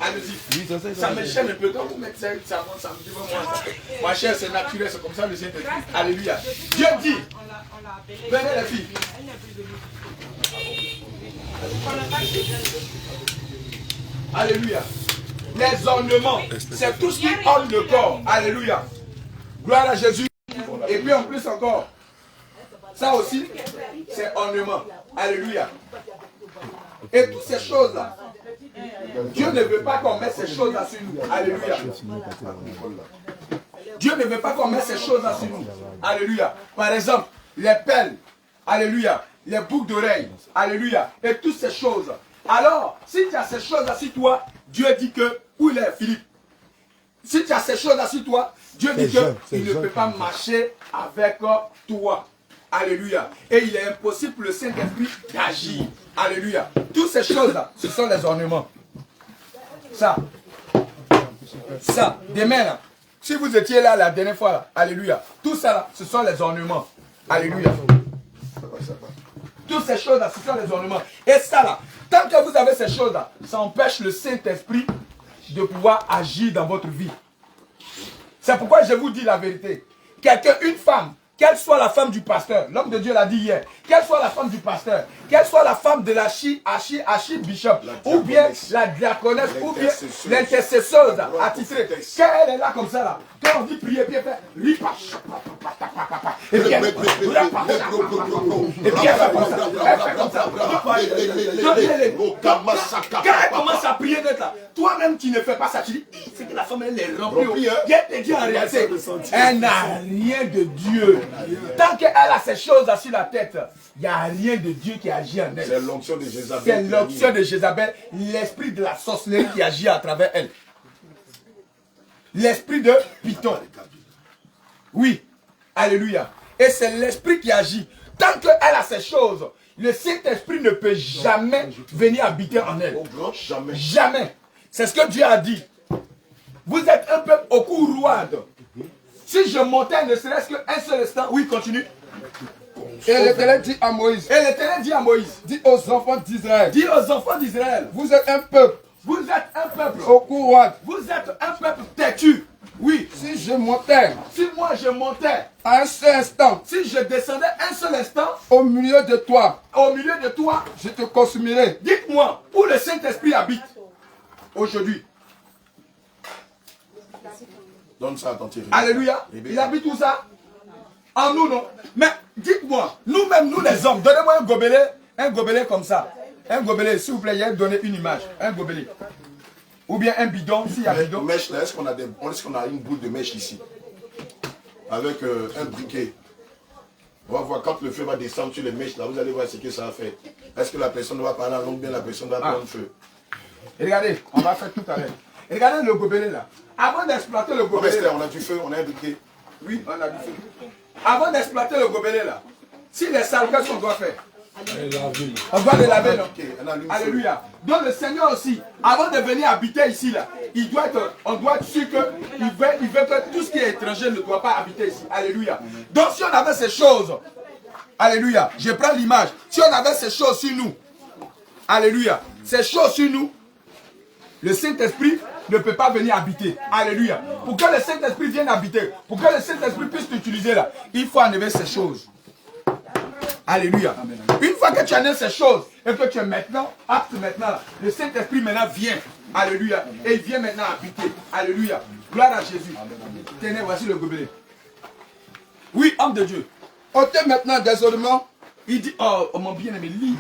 Allez-y. Ça me gêne un peu. Quand vous mettez ça, ça me dit moi. Ma chère, c'est naturel, c'est comme ça le Saint-Esprit. Alléluia. Dieu dit. Venez les filles. Alléluia. Les ornements, c'est tout ce qui orne le corps. Alléluia. Gloire à Jésus. Et puis en plus encore, ça aussi, c'est ornement. Alléluia. Et toutes ces choses-là, Dieu ne veut pas qu'on mette ces choses-là sur nous. Alléluia. Dieu ne veut pas qu'on mette ces choses-là sur nous. Alléluia. Par exemple, les pelles. Alléluia. Les boucles d'oreilles. Alléluia. Et toutes ces choses. Alors, si tu as ces choses-là sur toi, Dieu dit que, où il est Philippe? Si tu as ces choses-là sur toi, Dieu dit qu'il ne peut pas marcher avec toi. Alléluia. Et il est impossible pour le Saint-Esprit d'agir. Alléluia. Toutes ces choses-là, ce sont les ornements. Ça. Ça. Demain, là. Si vous étiez là la dernière fois, là, alléluia. Tout ça, là, ce sont les ornements. Alléluia. Toutes ces choses-là, ce sont les ornements. Et ça, là, tant que vous avez ces choses-là, ça empêche le Saint-Esprit de pouvoir agir dans votre vie. C'est pourquoi je vous dis la vérité. Quelqu'un, une femme, qu'elle soit la femme du pasteur, l'homme de Dieu l'a dit hier, qu'elle soit la femme du pasteur, qu'elle soit la femme de l'archi-bishop, ou bien la diaconesse, ou bien l'intercesseuse attitrée. Quand elle est là comme ça, là, quand on dit prier, puis elle fait ripache, et puis elle fait comme ça. Quand elle commence à prier d'être là, toi-même qui ne fais pas ça, tu dis, c'est que la femme elle est remplie. Elle te dit en réalité, elle n'a rien de Dieu. Tant qu'elle a ces choses sur la tête, il n'y a rien de Dieu qui agit en elle. C'est l'onction de Jézabel. C'est l'onction de Jézabel, l'esprit de la sorcellerie qui agit à travers elle. L'esprit de Python. Oui. Alléluia. Et c'est l'esprit qui agit. Tant qu'elle a ces choses, le Saint-Esprit ne peut jamais venir habiter en elle. Jamais. Jamais. C'est ce que Dieu a dit. Vous êtes un peuple au cou roide. Si je montais ne serait-ce qu'un seul instant, oui, continue. Et l'Éternel dit à Moïse. Et l'Éternel dit à Moïse. Dis aux enfants d'Israël. Dis aux enfants d'Israël. Vous êtes un peuple. Vous êtes un peuple. Au cou roide. Vous êtes un peuple têtu. Oui. Si je montais. Si moi je montais. À un seul instant. Si je descendais un seul instant. Au milieu de toi. Au milieu de toi. Je te consumerai. Dites-moi où le Saint-Esprit habite. Aujourd'hui. Donne ça à ton Thierry. Alléluia. Il habite où ça? En nous, non? Mais dites-moi, nous-mêmes, nous les hommes, donnez-moi un gobelet comme ça. Un gobelet, s'il vous plaît, il y a donné une image. Un gobelet. Ou bien un bidon, s'il y a un bidon. Mèche, là, est-ce qu'on a une boule de mèche ici? Avec un briquet. On va voir quand le feu va descendre sur les mèches, là, vous allez voir ce que ça va faire. Est-ce que la personne va parler en langue, bien la personne va prendre feu? Et regardez, on va faire tout à l'heure. Regardez le gobelet là. Avant d'exploiter le gobelet. On a du feu, on a un briquet. Oui, on a du feu. Avant d'exploiter le gobelet là, si les sales, qu'est-ce qu'on doit faire? On doit les laver, non? Alléluia. Donc le Seigneur aussi, avant de venir habiter ici là, on doit être sûr qu'il veut que tout ce qui est étranger ne doit pas habiter ici. Alléluia. Donc si on avait ces choses, alléluia, je prends l'image. Si on avait ces choses sur nous, alléluia, ces choses sur nous, le Saint-Esprit ne peut pas venir habiter. Alléluia. Pour que le Saint-Esprit vienne habiter, pour que le Saint-Esprit puisse t'utiliser là, il faut enlever ces choses. Alléluia. Une fois que tu enlèves ces choses et que tu es maintenant, apte maintenant là, le Saint-Esprit maintenant vient. Alléluia. Et il vient maintenant habiter. Alléluia. Gloire à Jésus. Tenez, voici le gobelet. Oui, homme de Dieu. Ôtez maintenant des ornements. Il dit, oh mon bien-aimé, lis.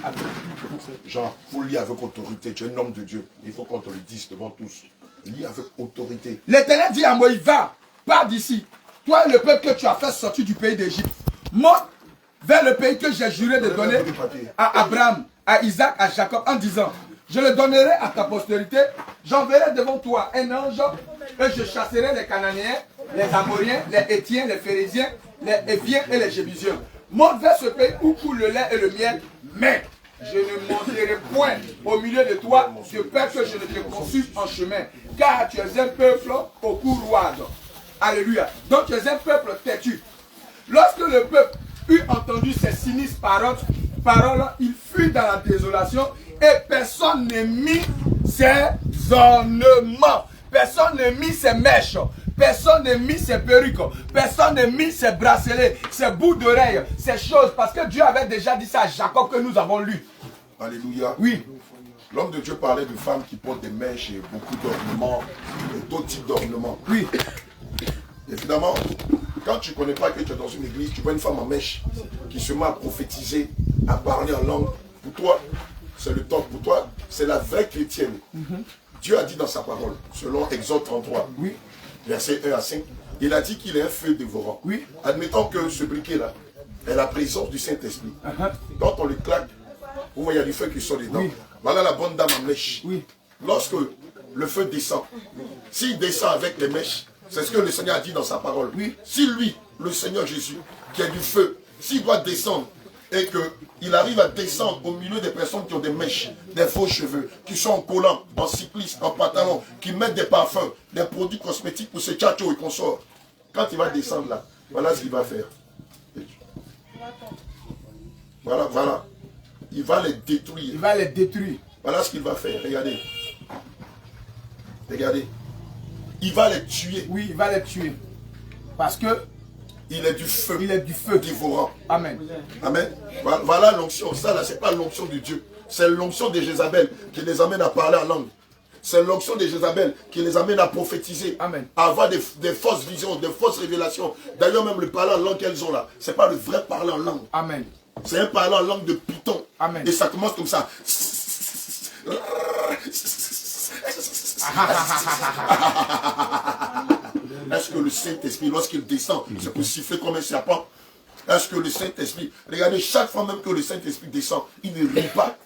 Jean, vous lis avec autorité. Tu es un homme de Dieu. Il faut qu'on te le dise devant tous. Lis avec autorité. L'Éternel dit à Moïse, va, pars d'ici. Toi et le peuple que tu as fait sortir du pays d'Égypte. Monte vers le pays que j'ai juré de donner à Abraham, à Isaac, à Jacob, en disant, je le donnerai à ta postérité, j'enverrai devant toi un ange, et je chasserai les Cananéens, les Amoriens, les Hétiens, les Phérésiens, les Héviens et les Jébusiens. Monte vers ce pays où coule le lait et le miel, mais je ne monterai point au milieu de toi, de peur que je ne te consulte en chemin, car tu es un peuple au cou roide. Alléluia. Donc tu es un peuple têtu. Lorsque le peuple eut entendu ces sinistres paroles, il fut dans la désolation et personne ne mit ses raisonnement. Personne ne mit ses mèches. Personne ne mit ses perruques. Personne ne mit ses bracelets, ses bouts d'oreilles, ces choses. Parce que Dieu avait déjà dit ça à Jacob que nous avons lu. Alléluia. Oui. L'homme de Dieu parlait de femmes qui portent des mèches et beaucoup d'ornements, d'autres types d'ornements. Oui. Évidemment, quand tu ne connais pas que tu es dans une église, tu vois une femme en mèche qui se met à prophétiser, à parler en langue. Pour toi, c'est le top. Pour toi, c'est la vraie chrétienne. Dieu a dit dans sa parole, selon Exode 33, Oui. verset 1 à 5, il a dit qu'il est un feu dévorant. Oui. Admettons que ce briquet-là est la présence du Saint-Esprit. Quand on le claque, vous voyez, il y a du feu qui sort dedans. Oui. Voilà la bonne dame en mèche. Oui. Lorsque le feu descend, s'il descend avec les mèches, c'est ce que le Seigneur a dit dans sa parole. Oui. Si lui, le Seigneur Jésus, qui a du feu, s'il doit descendre et qu'il arrive à descendre au milieu des personnes qui ont des mèches, des faux cheveux, qui sont en collant, en cycliste, en pantalon, qui mettent des parfums, des produits cosmétiques pour se tchatcho et consorts, quand il va descendre là, voilà ce qu'il va faire. Voilà. Il va les détruire. Il va les détruire. Voilà ce qu'il va faire. Regardez. Regardez. Il va les tuer. Oui, il va les tuer. Parce que il est du feu. Il est du feu dévorant. Amen. Amen. Voilà l'onction. Ça là, c'est pas l'onction de Dieu. C'est l'onction de Jézabel qui les amène à parler en langue. C'est l'onction de Jézabel qui les amène à prophétiser. Amen. À avoir des fausses visions, des fausses révélations. D'ailleurs, même le parler en langue qu'elles ont là, c'est pas le vrai parler en langue. Amen. C'est un parler en langue de python. Amen. Et ça commence comme ça. Est-ce que le Saint-Esprit, lorsqu'il descend, c'est pour siffler comme un serpent? Est-ce que le Saint-Esprit, regardez, chaque fois même que le Saint-Esprit descend, il ne rit pas.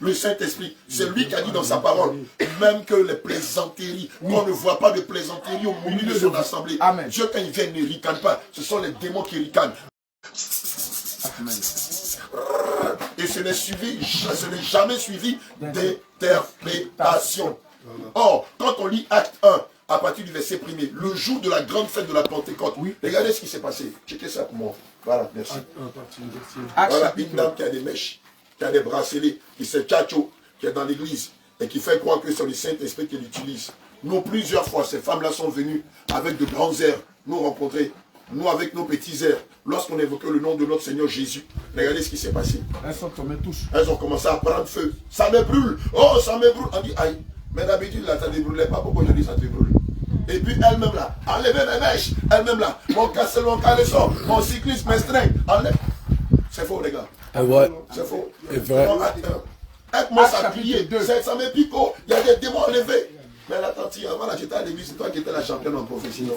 Le Saint-Esprit, c'est lui qui a dit dans sa parole, même que les plaisanteries, qu'on ne voit pas de plaisanteries au milieu de son assemblée. Amen. Dieu, quand il vient, ne ricane pas. Ce sont les démons qui ricanent. Amen. Et ce n'est jamais suivi d'interprétation. Or, quand on lit Acte 1, à partir du verset 1er, le jour de la grande fête de la Pentecôte, regardez ce qui s'est passé. Checkez ça pour moi. Voilà, merci. Voilà, une dame qui a des mèches, qui a des bracelets, qui s'est tchatcho, qui est dans l'église, et qui fait croire que c'est le Saint-Esprit qui l'utilise. Nous, plusieurs fois, ces femmes-là sont venues avec de grands airs, nous rencontrer. Nous, avec nos petits airs, lorsqu'on évoquait le nom de notre Seigneur Jésus, regardez ce qui s'est passé. Elles sont tombées tous. Elles ont commencé à prendre feu. Ça me brûle. Oh, ça me brûle. On dit, aïe. Mais d'habitude, là, ça ne brûlait pas. Pourquoi je dis ça te brûle? Et puis, elle-même là, enlevez mes mèches. Elle-même là, mon caleçon, mon cycliste m'estreint. Enlève. C'est faux, les gars. C'est faux. Aide-moi à prier. Ça me pique. Il y a des démons enlevés. Mais là, tante, avant là, j'étais à l'église, c'est toi qui étais la championne en prophétie.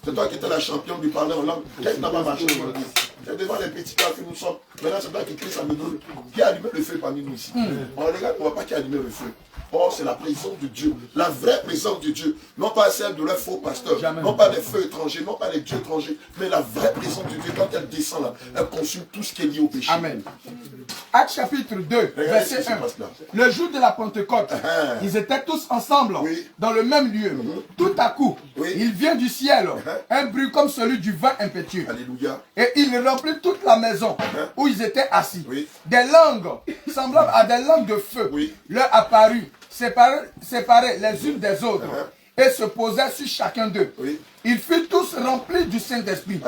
C'est toi qui étais la championne du parler en langue. Qu'est-ce qui n'a pas marché aujourd'hui? C'est devant les petits cas que nous sommes. Maintenant, c'est toi qui crie, ça me brûle. Qui a allumé le feu parmi nous ici? On regarde, on ne voit pas qui a allumé le feu. Or, c'est la présence de Dieu, la vraie présence de Dieu. Non pas celle de leurs faux pasteurs, non pas des feux étrangers, non pas les dieux étrangers, mais la vraie présence de Dieu. Quand elle descend là, elle consume tout ce qui est lié au péché. Amen. Acte chapitre 2, verset 1. Le jour de la Pentecôte, ils étaient tous ensemble, dans le même lieu. Tout à coup, il vient du ciel un bruit comme celui du vent impétueux. Alléluia. Et il remplit toute la maison où ils étaient assis. Des langues semblables à des langues de feu leur apparurent, séparées les unes des autres, et se posaient sur chacun d'eux. Ils furent tous remplis du Saint-Esprit.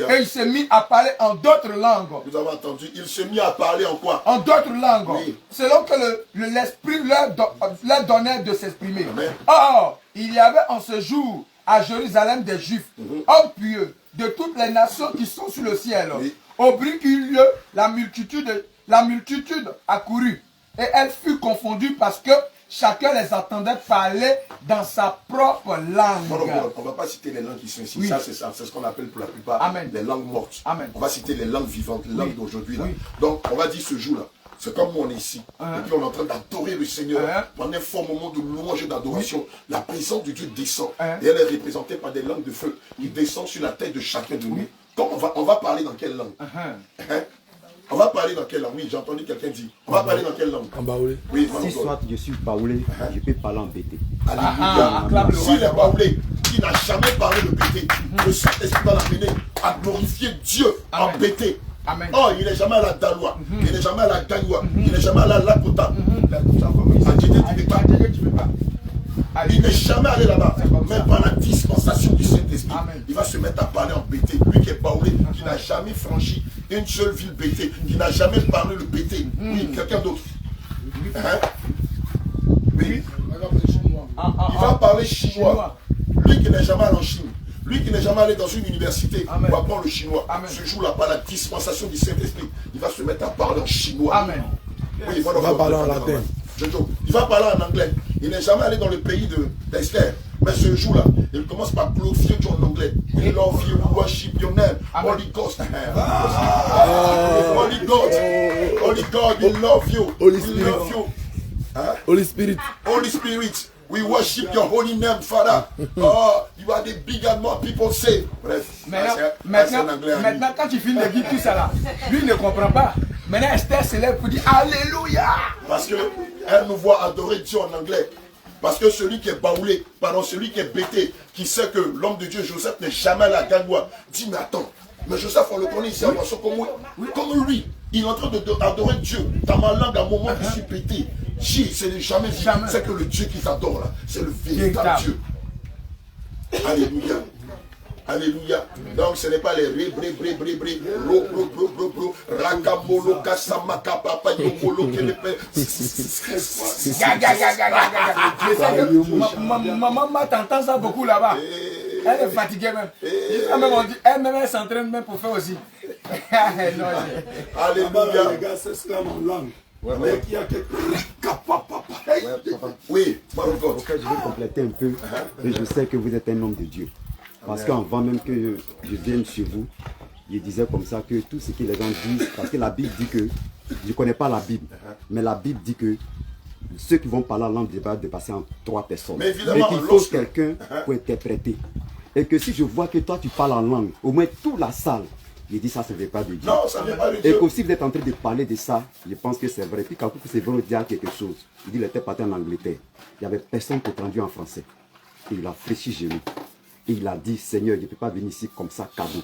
Et il s'est mis à parler en d'autres langues. Vous avez entendu, il s'est mis à parler en quoi? En d'autres langues. Selon que l'Esprit leur donnait de s'exprimer. Or, il y avait en ce jour à Jérusalem des Juifs, hommes pieux, de toutes les nations qui sont sur le ciel. Au bruit qui eut lieu, la multitude accourut. Et elle fut confondue parce que chacun les entendait parler dans sa propre langue. On ne va pas citer les langues qui sont ici. Ça, c'est ce qu'on appelle pour la plupart les langues mortes. On va citer les langues vivantes, les langues d'aujourd'hui. Donc, on va dire ce jour-là. C'est comme nous, on est ici. Et puis, on est en train d'adorer le Seigneur. Pendant un fort moment de louange et d'adoration, la présence de Dieu descend. Et elle est représentée par des langues de feu qui descendent sur la tête de chacun de nous. Donc, on va parler dans quelle langue? On va parler dans quelle langue? Oui, j'ai entendu quelqu'un dire. On va parler dans quelle langue? En baoulé. Oui, si soit je suis baoulé, je peux parler en bété. Alléluia. S'il est baoulé, qui n'a jamais parlé de bété, le Saint-Esprit va l'amener à glorifier Dieu en bété. Oh, il n'est jamais à la Dalois, il n'est jamais à la Gaïwa, il n'est jamais à la Lakota. Il n'est jamais allé là-bas. Mais par la dispensation du Saint-Esprit, il va se mettre à parler en bété. Lui qui est baoulé, qui n'a jamais franchi une seule ville bété, qui n'a jamais parlé le bété. Oui, quelqu'un d'autre. Hein? Oui. Il va parler chinois. Lui qui n'est jamais allé en Chine. Lui qui n'est jamais allé dans une université pour apprendre le chinois. Ce jour-là, par la dispensation du Saint-Esprit, il va se mettre à parler en chinois. Amen. Oui, il va parler en latin. Il va parler en anglais. Il n'est jamais allé dans le pays d'Esther. Mais ce jour-là, il commence par glorifier Dieu en anglais. We love you, worship your name. Holy Ghost. Holy God. Holy God, we love you. Holy We Spirit. love you. Hein? Holy Spirit. Holy Spirit. We worship your holy name, Father. Oh, you are the big and more people say. Bref. Maintenant, quand tu finis de dire tout ça là, lui il ne comprend pas. Maintenant, Esther se lève pour dire Alléluia. Parce qu'elle nous voit adorer Dieu en anglais. Parce que celui qui est baoulé, pardon, celui qui est bêté, qui sait que l'homme de Dieu, Joseph, n'est jamais à la Gagnois, dit mais attends, mais Joseph, on le connaît ici à Moisson comme lui. Il est en train d'adorer Dieu. Dans ma langue, à un moment, je suis pété. C'est jamais dit. C'est que le Dieu qui t'adore là, c'est le véritable Dieu. Alléluia. Alléluia. Donc ce n'est pas les rakamolo kasamaka papa yomolo kenepe. Maman t'entend ça beaucoup là-bas. Elle est fatiguée même. Elle s'entraîne même pour faire aussi. Alléluia. Les gars s'exclament en langue. Ouais. Il y a quelque Oui, Ok, je vais compléter un peu. Et je sais que vous êtes un homme de Dieu. Parce qu'avant même que je vienne chez vous, je disais comme ça que tout ce que les gens disent, parce que la Bible dit que, je ne connais pas la Bible, mais la Bible dit que ceux qui vont parler en langue débat de passer en 3 personnes. Mais évidemment, et qu'il faut quelqu'un pour interpréter. Et que si je vois que toi tu parles en langue, au moins toute la salle, je dis ça ne vient pas de Dieu. Non, ça ne vient pas de Et Dieu. qu'aussi vous êtes en train de parler de ça, je pense que c'est vrai. Puis quand c'est vrai, dire quelque chose. Il dit qu'il était parti en Angleterre. Il n'y avait personne qui traduit en français. Et il a fléchi genoux. Et il a dit, Seigneur, je ne peux pas venir ici comme ça, cadeau.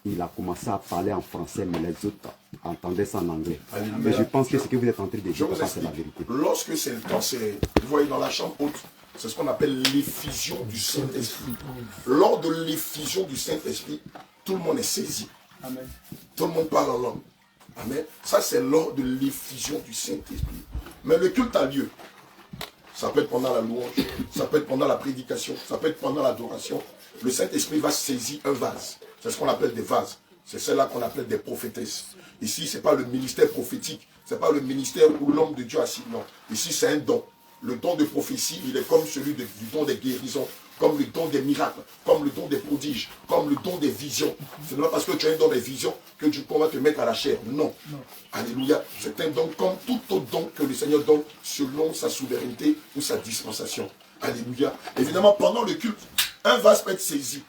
Et il a commencé à parler en français, mais les autres entendaient ça en anglais. Mais je pense que ce que vous êtes en train de dire, c'est la vérité. Lorsque c'est quand c'est, vous voyez dans la chambre haute, c'est ce qu'on appelle l'effusion du Saint-Esprit. Lors de l'effusion du Saint-Esprit, tout le monde est saisi. Amen. Tout le monde parle en langue. Amen. Ça, c'est lors de l'effusion du Saint-Esprit. Mais le culte a lieu. Ça peut être pendant la louange, ça peut être pendant la prédication, ça peut être pendant l'adoration. Le Saint-Esprit va saisir un vase. C'est ce qu'on appelle des vases. C'est celle-là qu'on appelle des prophétesses. Ici, ce n'est pas le ministère prophétique. Ce n'est pas le ministère où l'homme de Dieu assis. Non. Ici, c'est un don. Le don de prophétie, il est comme celui du don des guérisons, comme le don des miracles, comme le don des prodiges, comme le don des visions. Ce n'est pas parce que tu as un don des visions que Dieu va te mettre à la chair. Non. Alléluia. C'est un don comme tout autre don que le Seigneur donne selon sa souveraineté ou sa dispensation. Alléluia. Évidemment, pendant le culte, un vase peut être saisi.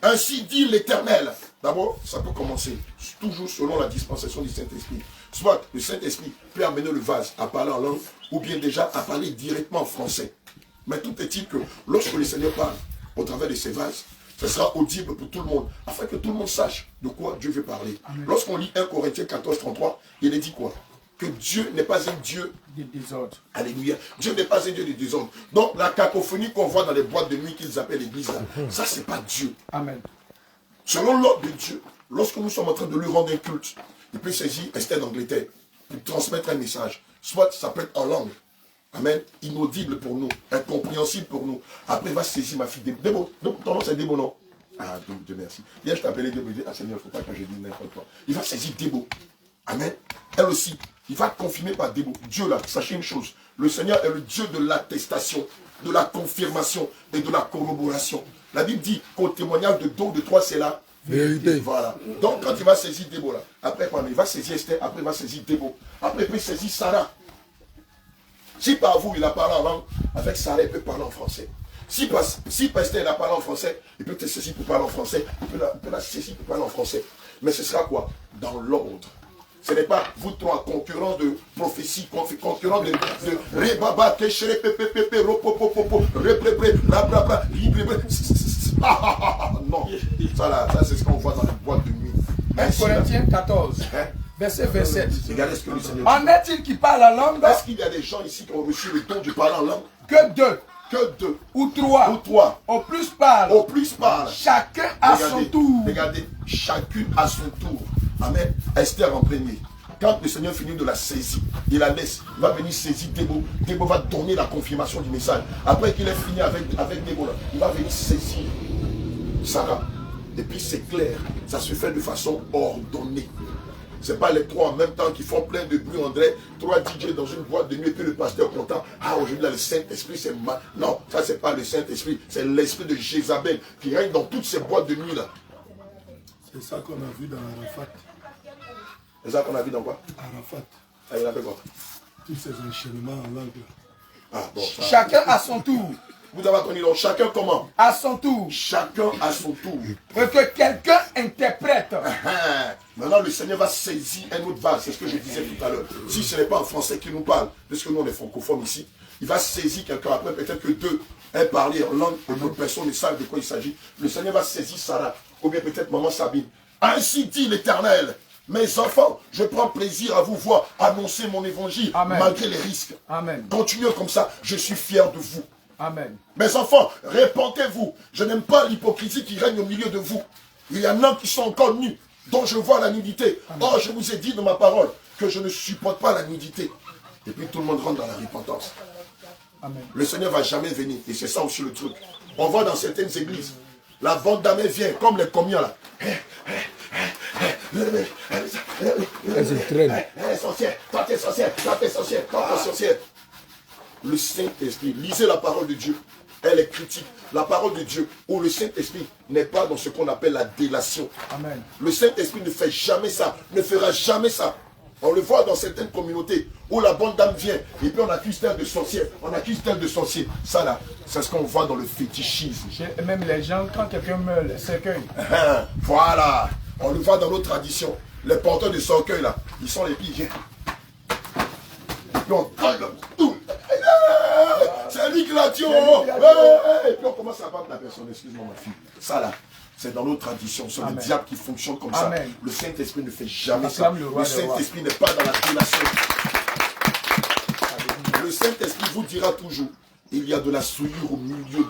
Ainsi dit l'Éternel. D'abord, ça peut commencer toujours selon la dispensation du Saint-Esprit. Soit le Saint-Esprit peut amener le vase à parler en langue, ou bien déjà à parler directement en français. Mais tout est-il que lorsque le Seigneur parle au travers de ces vases, ce sera audible pour tout le monde, afin que tout le monde sache de quoi Dieu veut parler. Lorsqu'on lit 1 Corinthiens 14, 33, il est dit quoi? Que Dieu n'est pas un Dieu de désordre. Alléluia. Dieu n'est pas un Dieu de désordre. Donc la cacophonie qu'on voit dans les boîtes de nuit qu'ils appellent l'église, ça c'est pas Dieu. Amen. Selon l'ordre de Dieu, lorsque nous sommes en train de lui rendre un culte, il peut saisir Esther d'Angleterre pour transmettre un message. Soit ça peut être en langue. Amen. Inaudible pour nous, incompréhensible pour nous. Après, il va saisir ma fille Débo. Donc, ton nom c'est Débo, non? Ah, Dieu merci. Hier, je t'appelais Débo. Je dis, ah Seigneur, il ne faut pas que je dise n'importe quoi. Il va saisir Débo. Amen. Elle aussi. Il va confirmer par Débo. Dieu là, sachez une chose. Le Seigneur est le Dieu de l'attestation, de la confirmation et de la corroboration. La Bible dit qu'au témoignage de 2 ou de 3, c'est la vérité. Voilà. Donc, quand il va saisir Débo là, après, il va saisir Esther, après, il va saisir Débo. Après, il peut saisir Sarah. Si par vous, il a parlé en langue, avec Sarah, il peut parler en français. Si Pasteur, il a parlé en français, il peut te saisir pour parler en français, il peut la saisir pour parler en français. Mais ce sera quoi? Dans l'ordre. Ce n'est pas vous trois concurrents de prophétie, concurrents de rebaba, kéchere, pépé, ropopopopo, reprépé, blablabla, libre. Non, ça c'est ce qu'on voit dans les boîtes de nuit. 1 Corinthiens 14, verset 27. Regardez ce que le Seigneur En est-il qui parle en langue? Est-ce qu'il y a des gens ici qui ont reçu le don de parler en langue? Que 2. que deux, ou trois, au plus parle, chacun à son tour. Regardez, chacune à son tour. Amen. Esther en premier. Quand le Seigneur finit de la saisir, il la laisse, il va venir saisir Débo. Débo va donner la confirmation du message. Après qu'il ait fini avec Débo, il va venir saisir Sarah. Et puis c'est clair, ça se fait de façon ordonnée. Ce n'est pas les trois en même temps qui font plein de bruit, André. 3 DJ dans une boîte de nuit et puis le pasteur content. Ah, aujourd'hui, là, le Saint-Esprit, c'est mal. Non, ça, c'est pas le Saint-Esprit. C'est l'esprit de Jézabel qui règne dans toutes ces boîtes de nuit là. C'est ça qu'on a vu dans Arafat. C'est ça qu'on a vu dans quoi? Arafat. Ah, il a fait quoi? Tous ces enchaînements en langue. Ah, bon, ça... Chacun à son tour. Vous avez entendu, donc chacun comment? À son tour. Chacun à son tour. Pour que quelqu'un interprète. Maintenant, le Seigneur va saisir un autre vase. C'est ce que je disais tout à l'heure. Si ce n'est pas en français qu'il nous parle, parce que nous, on est francophones ici, il va saisir quelqu'un. Après, peut-être que deux aient parlé en langue et d'autres personnes ne savent de quoi il s'agit. Le Seigneur va saisir Sarah, ou bien peut-être maman Sabine. Ainsi dit l'Éternel. Mes enfants, je prends plaisir à vous voir annoncer mon évangile. Amen. Malgré les risques. Amen. Continuez comme ça, je suis fier de vous. Amen. Mes enfants, répentez-vous. Je n'aime pas l'hypocrisie qui règne au milieu de vous. Il y en a qui sont encore nus, dont je vois la nudité. Or, je vous ai dit dans ma parole que je ne supporte pas la nudité. Et puis tout le monde rentre dans la repentance. Amen. Le Seigneur ne va jamais venir. Et c'est ça aussi le truc. On voit dans certaines églises, la bande d'amers vient, comme les commiens là. Elle se traîne. Sorcière, toi t'es sorcière, toi t'es sorcière, toi t'es sorcière. Le Saint-Esprit, lisez la parole de Dieu, elle est critique. La parole de Dieu, où le Saint-Esprit n'est pas dans ce qu'on appelle la délation. Amen. Le Saint-Esprit ne fait jamais ça, ne fera jamais ça. On le voit dans certaines communautés où la bonne dame vient et puis on accuse tel de sorcière, on accuse tel de sorcier. Ça là, c'est ce qu'on voit dans le fétichisme. Même les gens, quand quelqu'un meurt, les cercueils. Voilà, on le voit dans nos traditions. Les porteurs de cercueils là, ils sont les pieds. Et puis on taille tout. C'est lui qui l'a tué. Et puis on commence à battre la personne. Excuse-moi ma fille. Ça là, c'est dans nos traditions. C'est le diable qui fonctionne comme ça. Le Saint-Esprit ne fait jamais ça. Le Saint-Esprit n'est pas dans la délation. Le Saint-Esprit vous dira toujours, il y a de la souillure au milieu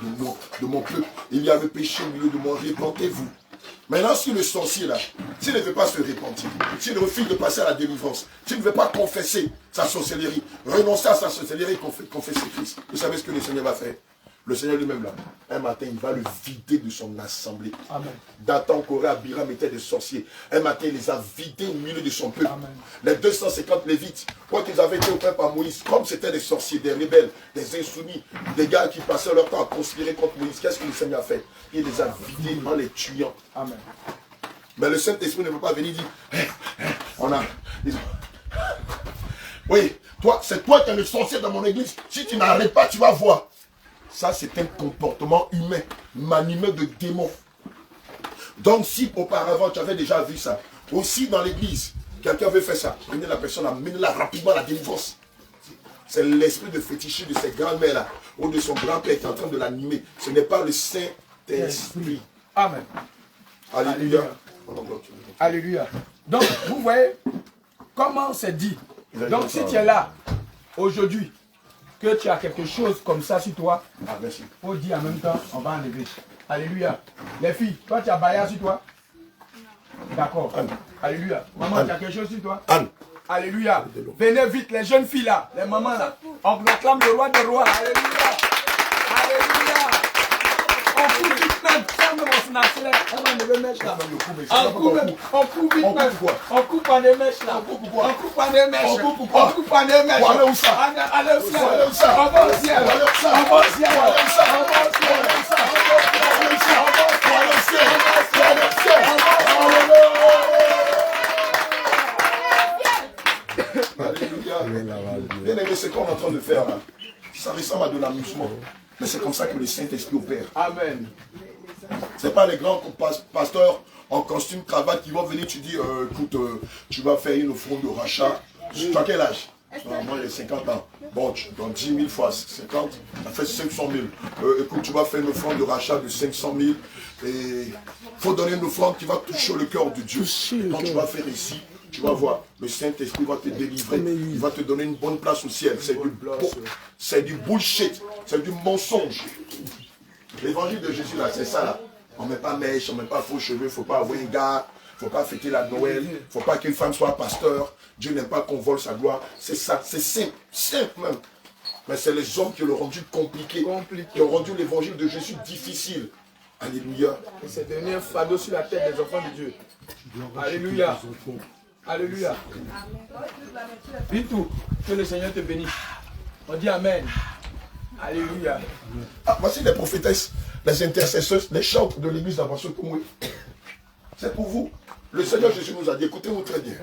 de mon peuple. Il y a le péché au milieu de moi. Repentez-vous. Maintenant, si le sorcier là, s'il ne veut pas se repentir, s'il refuse de passer à la délivrance, s'il ne veut pas confesser sa sorcellerie, renoncer à sa sorcellerie, confesser Christ, vous savez ce que le Seigneur va faire? Le Seigneur lui-même là, un matin, il va le vider de son assemblée. Amen. Dathan, Corée, Abiram étaient des sorciers. Un matin, il les a vidés au milieu de son peuple. Amen. Les 250 Lévites, quand ils avaient été offerts par Moïse, comme c'était des sorciers, des rebelles, des insoumis, des gars qui passaient leur temps à conspirer contre Moïse, qu'est-ce que le Seigneur a fait? Il les a vidés en les tuant. Amen. Mais le Saint-Esprit ne peut pas venir dire, on a... Oui, toi, c'est toi qui es le sorcier dans mon église. Si tu n'arrêtes pas, tu vas voir. Ça, c'est un comportement humain, animé de démons. Donc, si auparavant, tu avais déjà vu ça, aussi dans l'église, quelqu'un veut faire ça, prenez la personne, amenez-la rapidement à la délivrance. C'est l'esprit de fétichisme de cette grand-mère-là, ou de son grand-père qui est en train de l'animer. Ce n'est pas le Saint-Esprit. Amen. Alléluia. Alléluia. Donc, vous voyez comment c'est dit. Donc, si tu es là, aujourd'hui, que tu as quelque chose comme ça sur toi, il faut dire en même temps, on va enlever. Alléluia. Les filles, toi tu as Baya sur toi? D'accord. Alléluia. Maman, tu as quelque chose sur toi? Anne. Alléluia. Venez vite, les jeunes filles là, les mamans là. On acclame le roi des rois. Alléluia. Alléluia. On coupe vite même. On coupe vite même. On coupe en des mèches là. On coupe en des mèches. On coupe en des mèches. Allez où ça? Allez où ça? On va au ciel. On va au ciel. On va au Bien aimé, c'est qu'on est en train de faire là. Ça ressemble à de l'amusement. Mais c'est comme ça que le Saint-Esprit opère. Amen. Ce n'est pas les grands pasteurs en costume, cravate qui vont venir, tu dis, écoute, tu vas faire une offrande de rachat. Tu as quel âge? Moi j'ai 50 ans. Bon, dans 10 000 fois 50, ça fait 500 000. Écoute, tu vas faire une offrande de rachat de 500 000. Et il faut donner une offrande qui va toucher le cœur de Dieu. Quand tu vas faire ici, tu vas voir, le Saint-Esprit va te délivrer. Il va te donner une bonne place au ciel. C'est du bullshit. C'est du mensonge. L'évangile de Jésus, là, c'est ça, là. On ne met pas mèche, on ne met pas faux cheveux, il ne faut pas avoir un gars, il ne faut pas fêter la Noël, il ne faut pas qu'une femme soit pasteur. Dieu n'aime pas qu'on vole sa gloire. C'est ça, c'est simple, simple même. Mais c'est les hommes qui l'ont rendu compliqué, qui ont rendu l'évangile de Jésus difficile. Alléluia. Et c'est devenu un fardeau sur la tête des enfants de Dieu. Alléluia. Alléluia. Bintou, que le Seigneur te bénisse. On dit Amen. Alléluia. Ah, voici les prophétesses, les intercesseuses, les chantres de l'église d'Abraçon Koumoué. C'est pour vous. Le Seigneur Jésus nous a dit, écoutez-vous très bien.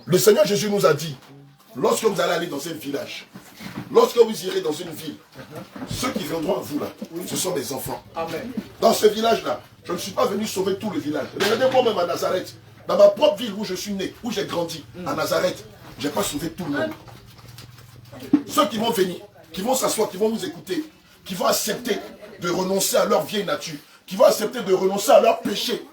Le Seigneur Jésus nous a dit, lorsque vous allez aller dans un village, lorsque vous irez dans une ville, ceux qui viendront à vous là, ce sont des enfants. Amen. Dans ce village-là, je ne suis pas venu sauver tout le village. Regardez-moi même à Nazareth, dans ma propre ville où je suis né, où j'ai grandi, à Nazareth, je n'ai pas sauvé tout le monde. Ceux qui vont venir, qui vont s'asseoir, qui vont nous écouter, qui vont accepter de renoncer à leur vieille nature, qui vont accepter de renoncer à leur péché,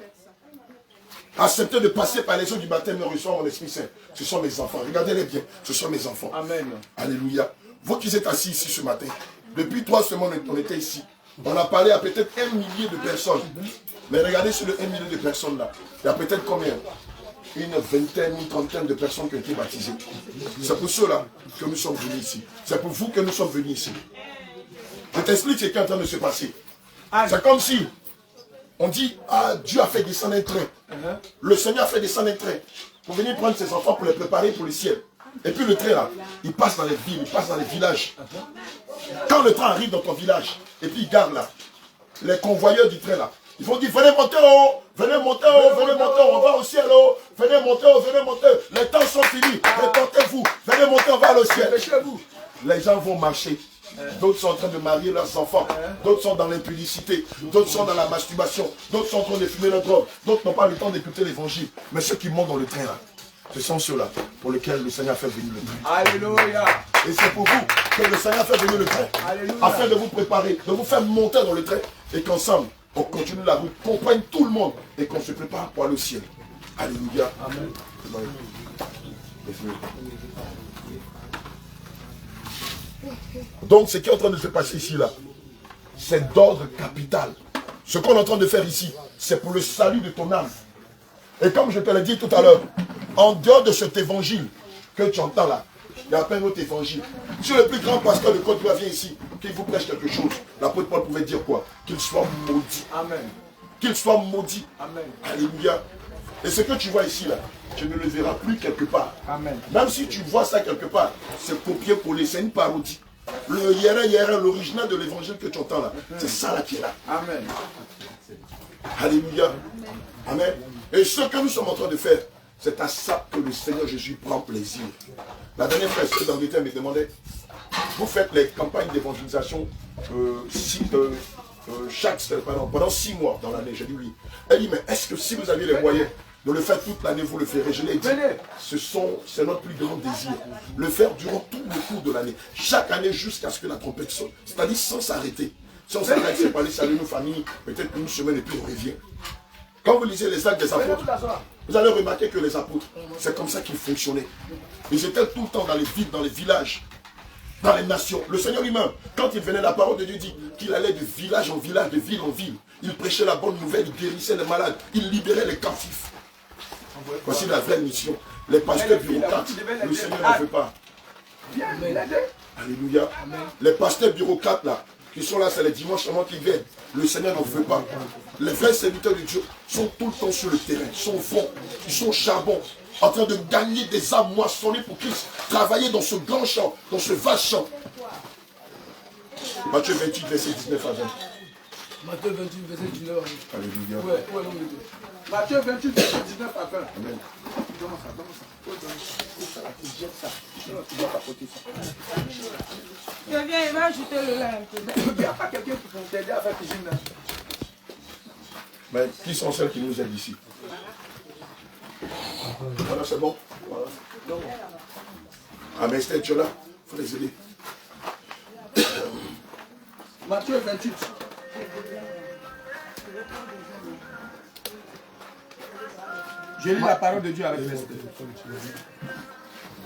accepter de passer par les eaux du baptême et recevoir mon Esprit Saint. Ce sont mes enfants. Regardez-les bien. Ce sont mes enfants. Amen. Alléluia. Vous qui êtes assis ici ce matin, depuis 3 semaines, on était ici. On a parlé à peut-être 1 millier de personnes. Mais regardez sur le 1 millier de personnes là. Il y a peut-être combien? Une vingtaine, une trentaine de personnes qui ont été baptisées. C'est pour cela que nous sommes venus ici. C'est pour vous que nous sommes venus ici. Je t'explique ce qui est en train de se passer. C'est comme si on dit, ah, Dieu a fait descendre un train. Le Seigneur a fait descendre un train pour venir prendre ses enfants pour les préparer pour le ciel. Et puis le train là, il passe dans les villes, il passe dans les villages. Quand le train arrive dans ton village, et puis il garde là, les convoyeurs du train là, ils vont dire, venez monter haut, venez monter haut, venez monter haut, on va au ciel haut, venez monter haut, venez monter. Les temps sont finis, répondez-vous, venez monter, on va au ciel. Les gens vont marcher. D'autres sont en train de marier leurs enfants. D'autres sont dans l'impudicité. D'autres sont dans la masturbation. D'autres sont en train de fumer la drogue. D'autres n'ont pas le temps d'écouter l'évangile. Mais ceux qui montent dans le train là, ce sont ceux-là pour lesquels le Seigneur a fait venir le train. Alléluia. Et c'est pour vous que le Seigneur a fait venir le train. Alléluia. Afin de vous préparer, de vous faire monter dans le train. Et qu'ensemble, on continue la route, qu'on prenne tout le monde et qu'on se prépare pour aller au ciel. Alléluia. Amen. Donc, ce qui est en train de se passer ici, là, c'est d'ordre capital. Ce qu'on est en train de faire ici, c'est pour le salut de ton âme. Et comme je te l'ai dit tout à l'heure, en dehors de cet évangile que tu entends là, il y a plein d'autres évangiles. Si le plus grand pasteur de Côte d'Ivoire vient ici, qu'il vous prêche quelque chose, l'apôtre Paul pouvait dire quoi? Qu'il soit maudit. Amen. Qu'il soit maudit. Amen. Alléluia. Et ce que tu vois ici, là, tu ne le verras plus quelque part. Amen. Même si tu vois ça quelque part, c'est copié-collé, c'est une parodie. Le hiérarque, l'original de l'évangile que tu entends là, c'est ça là qui est là. Amen. Alléluia. Amen. Et ce que nous sommes en train de faire, c'est à ça que le Seigneur Jésus prend plaisir. La dernière fois, ce d'Angleterre me demandait, vous faites les campagnes d'évangélisation pendant 6 mois dans l'année. J'ai dit oui. Elle dit, mais est-ce que si vous aviez les moyens de le faire toute l'année, vous le ferez? Je l'ai dit, c'est notre plus grand désir. Le faire durant tout le cours de l'année. Chaque année jusqu'à ce que la trompette sonne. C'est-à-dire sans s'arrêter. Si on s'arrête, c'est pas aller saluer nos familles, peut-être une semaine et puis on revient. Quand vous lisez les actes des apôtres, vous allez remarquer que les apôtres, c'est comme ça qu'ils fonctionnaient. Ils étaient tout le temps dans les villes, dans les villages, dans les nations. Le Seigneur lui-même, quand il venait, la parole de Dieu dit qu'il allait de village en village, de ville en ville. Il prêchait la bonne nouvelle, il guérissait les malades, il libérait les captifs. Voici la vraie mission. Les pasteurs bureaucrates, le Seigneur ne veut pas. Alléluia. Les pasteurs bureaucrates là, qui sont là, c'est les dimanches seulement qui viennent. Le Seigneur n'en veut pas. Les vrais serviteurs de Dieu sont tout le temps sur le terrain, sont au fond, ils sont au charbon, en train de gagner des âmes moissonnées pour Christ, travailler dans ce grand champ, dans ce vaste champ. Matthieu 28, verset 19 à 20. Matthieu 28, verset 19 à 20. Alléluia. Ouais, Matthieu 28, verset 19 à 20. Amen. Je viens, il va ajouter le lait un peu. Il n'y a pas quelqu'un qui peut t'aider à faire cuisine là. Mais qui sont celles qui nous aident ici? Voilà, c'est bon. Voilà. Ah, mais Esther, tu es là. Il faut les aider. Matthieu 28. Je lis la parole de Dieu avec respect.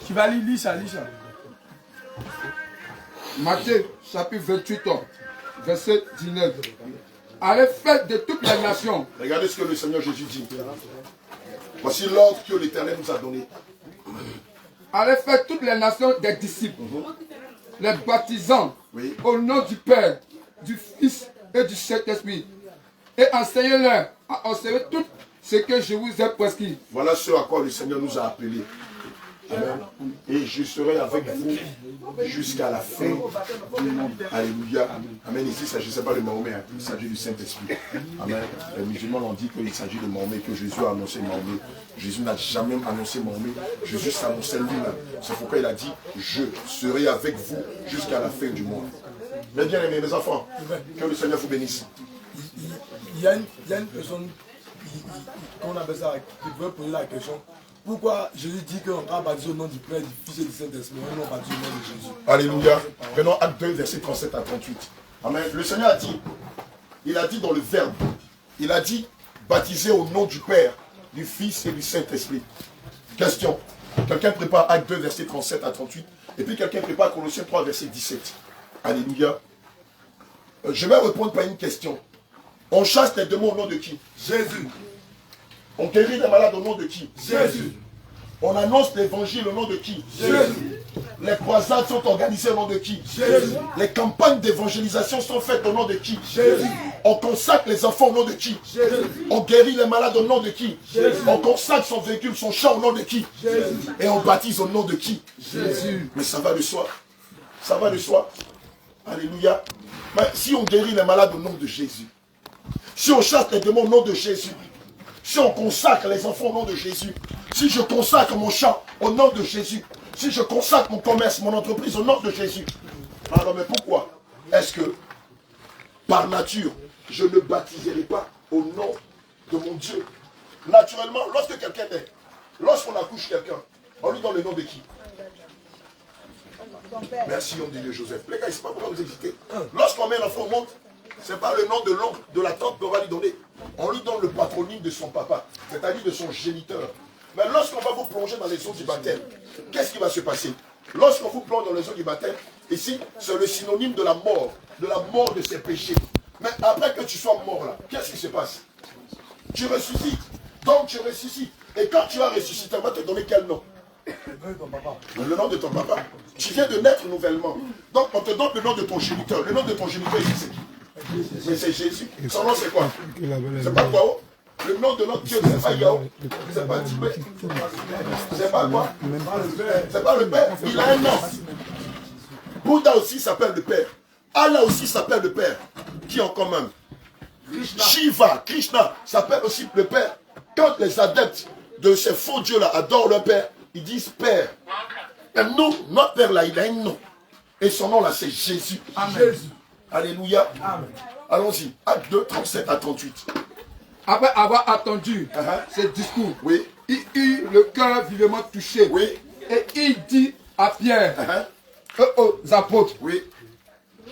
Tu vas lire ça, lis ça. Matthieu, chapitre 28, verset 19. Allez, faites de toutes les nations. Regardez ce que le Seigneur Jésus dit. Voici l'ordre que l'Éternel nous a donné. Allez, faites toutes les nations des disciples. Les baptisants au nom du Père, du Fils et du Saint-Esprit. Et enseignez-leur à observer tout ce que je vous ai prescrit. Voilà ce à quoi le Seigneur nous a appelés. Amen. Et je serai avec vous jusqu'à la fin du monde. Alléluia. Amen. Ici, il ne s'agissait pas de Mahomet, hein. Il s'agit du Saint-Esprit. Amen. Les musulmans ont dit qu'il s'agit de Mahomet, que Jésus a annoncé Mahomet. Jésus n'a jamais annoncé Mahomet. Jésus s'annonçait lui-même. C'est pourquoi il a dit, je serai avec vous jusqu'à la fin du monde. Mais bien aimés, mes enfants, que le Seigneur vous bénisse. Il y a une personne, qu'on appelle ça, qui peut poser la question. Pourquoi Jésus dit qu'on va baptiser au nom du Père, du Fils et du Saint-Esprit, et non baptiser au nom de Jésus? Alléluia. Prenons Acte 2, verset 37 à 38. Amen. Le Seigneur a dit, il a dit dans le verbe, il a dit, baptiser au nom du Père, du Fils et du Saint-Esprit. Question. Quelqu'un prépare Acte 2, verset 37 à 38, et puis quelqu'un prépare Colossiens 3, verset 17. Alléluia. Je vais répondre par une question. On chasse les démons au nom de qui? Jésus. On guérit les malades au nom de qui? Jésus. On annonce l'évangile au nom de qui? Jésus. Les croisades sont organisées au nom de qui? Jésus. Les campagnes d'évangélisation sont faites au nom de qui? Jésus. On consacre les enfants au nom de qui? Jésus. On guérit les malades au nom de qui? Jésus. On consacre son véhicule, son champ au nom de qui? Jésus. Et on baptise au nom de qui? Jésus. Mais ça va de soi. Ça va de soi. Alléluia. Mais si on guérit les malades au nom de Jésus, si on chasse les démons au nom de Jésus, si on consacre les enfants au nom de Jésus, si je consacre mon champ au nom de Jésus, si je consacre mon commerce, mon entreprise au nom de Jésus, alors mais pourquoi est-ce que, par nature, je ne baptiserai pas au nom de mon Dieu? Naturellement, lorsque quelqu'un naît, lorsqu'on accouche quelqu'un, on lui donne le nom de qui? Merci, on dit de Joseph. Les gars, c'est pas pourquoi vous hésitez. Lorsqu'on met l'enfant au monde, ce n'est pas le nom de l'oncle, de la tante qu'on va lui donner. On lui donne le patronyme de son papa, c'est-à-dire de son géniteur. Mais lorsqu'on va vous plonger dans les eaux du baptême, qu'est-ce qui va se passer? Lorsqu'on vous plonge dans les eaux du baptême, ici, c'est le synonyme de la mort de ses péchés. Mais après que tu sois mort là, qu'est-ce qui se passe? Tu ressuscites. Donc tu ressuscites. Et quand tu as ressuscité, on va te donner quel nom? Le nom de ton papa. Tu viens de naître nouvellement. Donc on te donne le nom de ton géniteur. Le nom de ton géniteur ici c'est qui? Mais c'est Jésus. Son nom c'est quoi? C'est pas quoi? Le nom de notre Dieu, c'est pas Yahweh. C'est pas Tibet. C'est pas quoi? C'est pas le Père. Il a un nom. Bouddha aussi s'appelle le Père. Allah aussi s'appelle le Père. Qui encore même? Shiva, Krishna s'appelle aussi le Père. Quand les adeptes de ces faux dieux-là adorent leur Père, ils disent Père. Et nous, notre Père là, il a un nom. Et son nom là, c'est Jésus. Amen. Jésus. Alléluia. Amen. Allons-y. Acte 2, 37 à 38. Après avoir attendu ce discours, Oui. il eut le cœur vivement touché. Oui. Et il dit à Pierre et aux apôtres, Oui.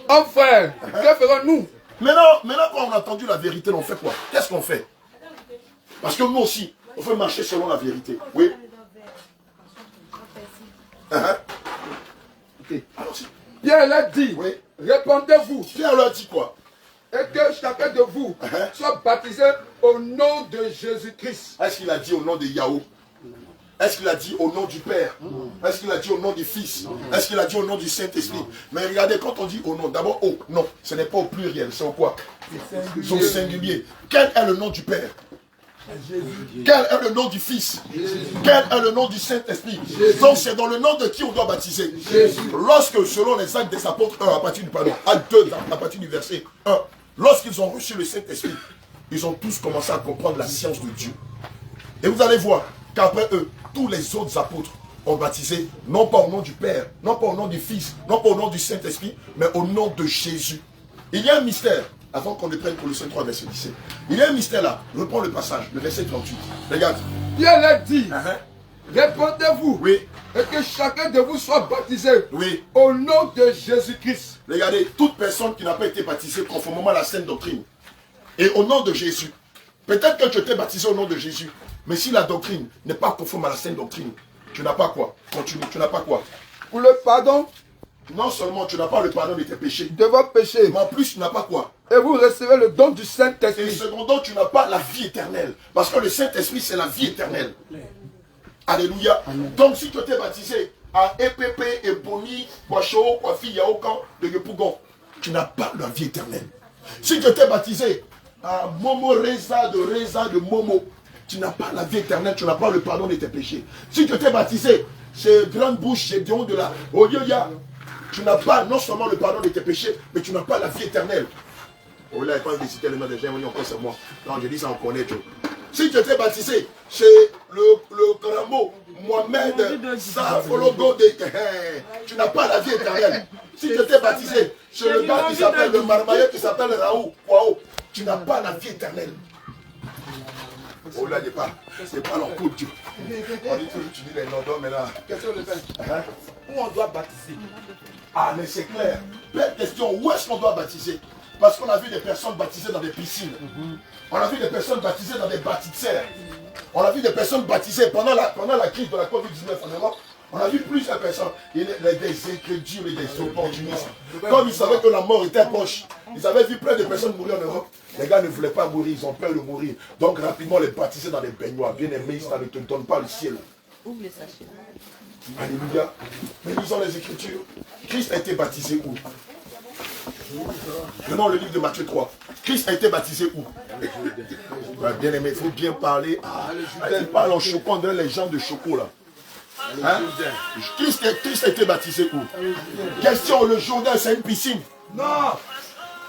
oh frère, que ferons-nous? Maintenant, quand on a entendu la vérité, on fait quoi? Qu'est-ce qu'on fait? Parce que nous aussi, on veut marcher selon la vérité. Oui. Allons-y. Pierre leur dit, Oui. répondez-vous Pierre leur dit quoi? et que chacun de vous soit baptisé au nom de Jésus-Christ. Est-ce qu'il a dit au nom de Yahweh? Est-ce qu'il a dit au nom du Père? Est-ce qu'il a dit au nom du Fils? Est-ce qu'il a dit au nom du Saint-Esprit? Mais regardez, quand on dit au nom, d'abord au, non, ce n'est pas au pluriel, c'est au quoi? Au singulier. Quel est le nom du Père? Quel est le nom du Fils? Quel est le nom du Saint-Esprit? Donc c'est dans le nom de qui on doit baptiser? Lorsque, selon les actes des apôtres 1, à partir du pardon, acte 2, à partir du verset 1, lorsqu'ils ont reçu le Saint-Esprit, ils ont tous commencé à comprendre la science de Dieu. Et vous allez voir qu'après eux, tous les autres apôtres ont baptisé, non pas au nom du Père, non pas au nom du Fils, non pas au nom du Saint-Esprit, mais au nom de Jésus. Il y a un mystère, avant qu'on ne prenne Colossiens 3, verset 17. Il y a un mystère là, reprends le passage, le verset 38. Regarde. Pierre leur dit, répondez-vous Oui, et que chacun de vous soit baptisé oui. au nom de Jésus-Christ. Regardez, toute personne qui n'a pas été baptisée conformément à la sainte doctrine, et au nom de Jésus, Peut-être que tu t'es baptisé au nom de Jésus. Mais si la doctrine n'est pas conforme à la sainte doctrine, tu n'as pas quoi? Continue, tu n'as pas quoi? Pour le pardon Non seulement tu n'as pas le pardon de tes péchés, de vos péchés. mais en plus tu n'as pas quoi? Et vous recevez le don du Et Saint-Esprit. cependant, tu n'as pas la vie éternelle. Parce que le Saint-Esprit, c'est la vie éternelle. Alléluia. Donc, si tu t'es baptisé à EPP, Eboni, Kwasho, Kwafi, Yaokan, de Yepougon, tu n'as pas la vie éternelle. Si tu t'es baptisé à Momo Reza de Momo, tu n'as pas la vie éternelle, tu n'as pas le pardon de tes péchés. Si tu t'es baptisé chez Grande Bouche, chez Dion de la Oyoya, tu n'as pas non seulement le pardon de tes péchés, mais tu n'as pas la vie éternelle. Oh là, quand je citer le nom des gens, on encore c'est moi. Non, je dis ça, on connaît tout. Si tu étais baptisé chez le Karamo, Mohamed, Safologo, tu n'as pas la vie éternelle. Si tu étais baptisé chez le gars qui s'appelle le Marmaillé, qui s'appelle Raoult, Kwao, tu n'as pas la vie éternelle. Oh là, c'est pas leur coup de Dieu. On dit toujours, tu dis les noms d'hommes, mais là. Question de pain. Où on doit baptiser? Ah, mais c'est clair. Belle question, où est-ce qu'on doit baptiser? Parce qu'on a vu des personnes baptisées dans des piscines. On a vu des personnes baptisées dans des baptistères. On a vu des personnes baptisées pendant la crise de la COVID-19 en Europe. On a vu plusieurs personnes. Il y a des incrédules et des opportunistes. Comme ils savaient que la mort était proche, ils avaient vu plein de personnes mourir en Europe. Les gars ne voulaient pas mourir, ils ont peur de mourir. Donc rapidement les baptiser dans des baignoires. Bien aimé, ça ne te donne pas le ciel. Ouvre les sachets. Alléluia. Mais lisons les Écritures. Christ a été baptisé où? Prenons le livre de Matthieu 3. Christ a été baptisé où? Bien aimé, il faut bien parler. Il parle en choquant de les gens de Choco là. Hein? Christ a été baptisé où? Question, le Jourdain c'est une piscine? Non.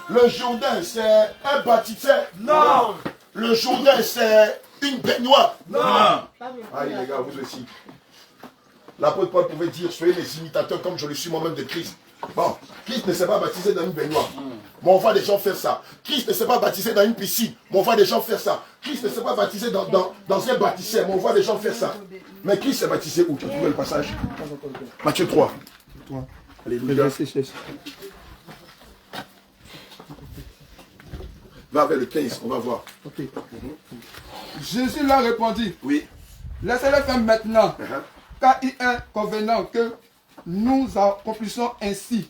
Le Jourdain c'est un baptistère? Non. Le Jourdain c'est une baignoire? Non. Allez les gars, vous aussi. L'apôtre Paul pouvait dire, soyez les imitateurs comme je le suis moi-même de Christ. Bon, Christ ne s'est pas baptisé dans une baignoire. Mais on voit des gens faire ça. Christ ne s'est pas baptisé dans une piscine. Mais on voit des gens faire ça. Christ ne s'est pas baptisé dans un baptistère. Mais on voit des gens faire ça. Mais Christ s'est baptisé où? Tu as trouvé le passage? Matthieu 3. Alléluia. Va vers le 15, on va voir. Ok. Jésus leur répondit. Oui. Laissez-le faire maintenant. Car il est convenant que nous accomplissions ainsi.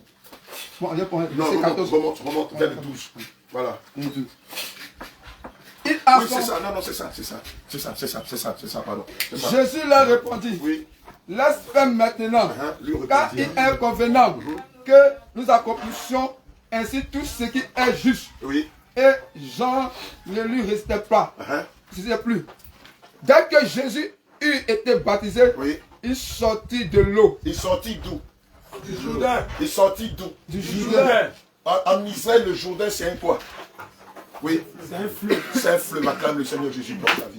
Bon, non, remonte vers le 12. Voilà. Il oui, c'est ça, non, c'est ça, pardon. Jésus leur répondit. Oui. Laisse faire maintenant. Car il est convenant que nous accomplissions ainsi tout ce qui est juste. Oui. Et Jean ne lui restait pas. Je ne sais plus. Dès que Jésus eut été baptisé, oui. Il sortit de l'eau. Il sortit d'où? Du Jourdain. Il sortit d'où? Du Jourdain. En Israël, le Jourdain, c'est un quoi? Oui. C'est un fleuve. C'est un fleuve. Acclame le Seigneur Jésus pour ta vie.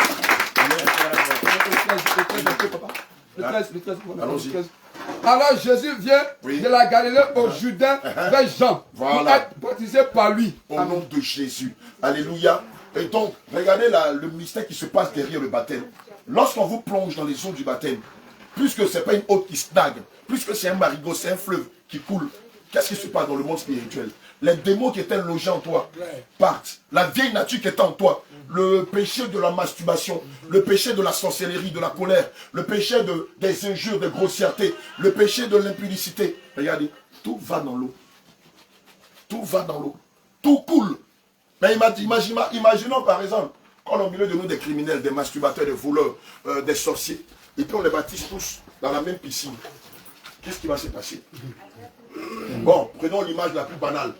Le 13. Allons-y. Alors Jésus vient de la Galilée au Jourdain vers Jean. Pour être baptisé par lui. Au nom de Jésus. Alléluia. Et donc, regardez le mystère qui se passe derrière le baptême. Lorsqu'on vous plonge dans les eaux du baptême, puisque ce n'est pas une eau qui stagne, puisque c'est un marigot, c'est un fleuve qui coule, qu'est-ce qui se passe dans le monde spirituel? Les démons qui étaient logés en toi partent. La vieille nature qui était en toi, le péché de la masturbation, le péché de la sorcellerie, de la colère, le péché des injures, des grossièretés, le péché de l'impudicité. Regardez, tout va dans l'eau. Tout va dans l'eau. Tout coule. Mais imaginons par exemple, quand au milieu de nous des criminels, des masturbateurs, des voleurs, des sorciers, et puis on les baptise tous dans la même piscine. Qu'est-ce qui va se passer? Bon, prenons l'image la plus banale.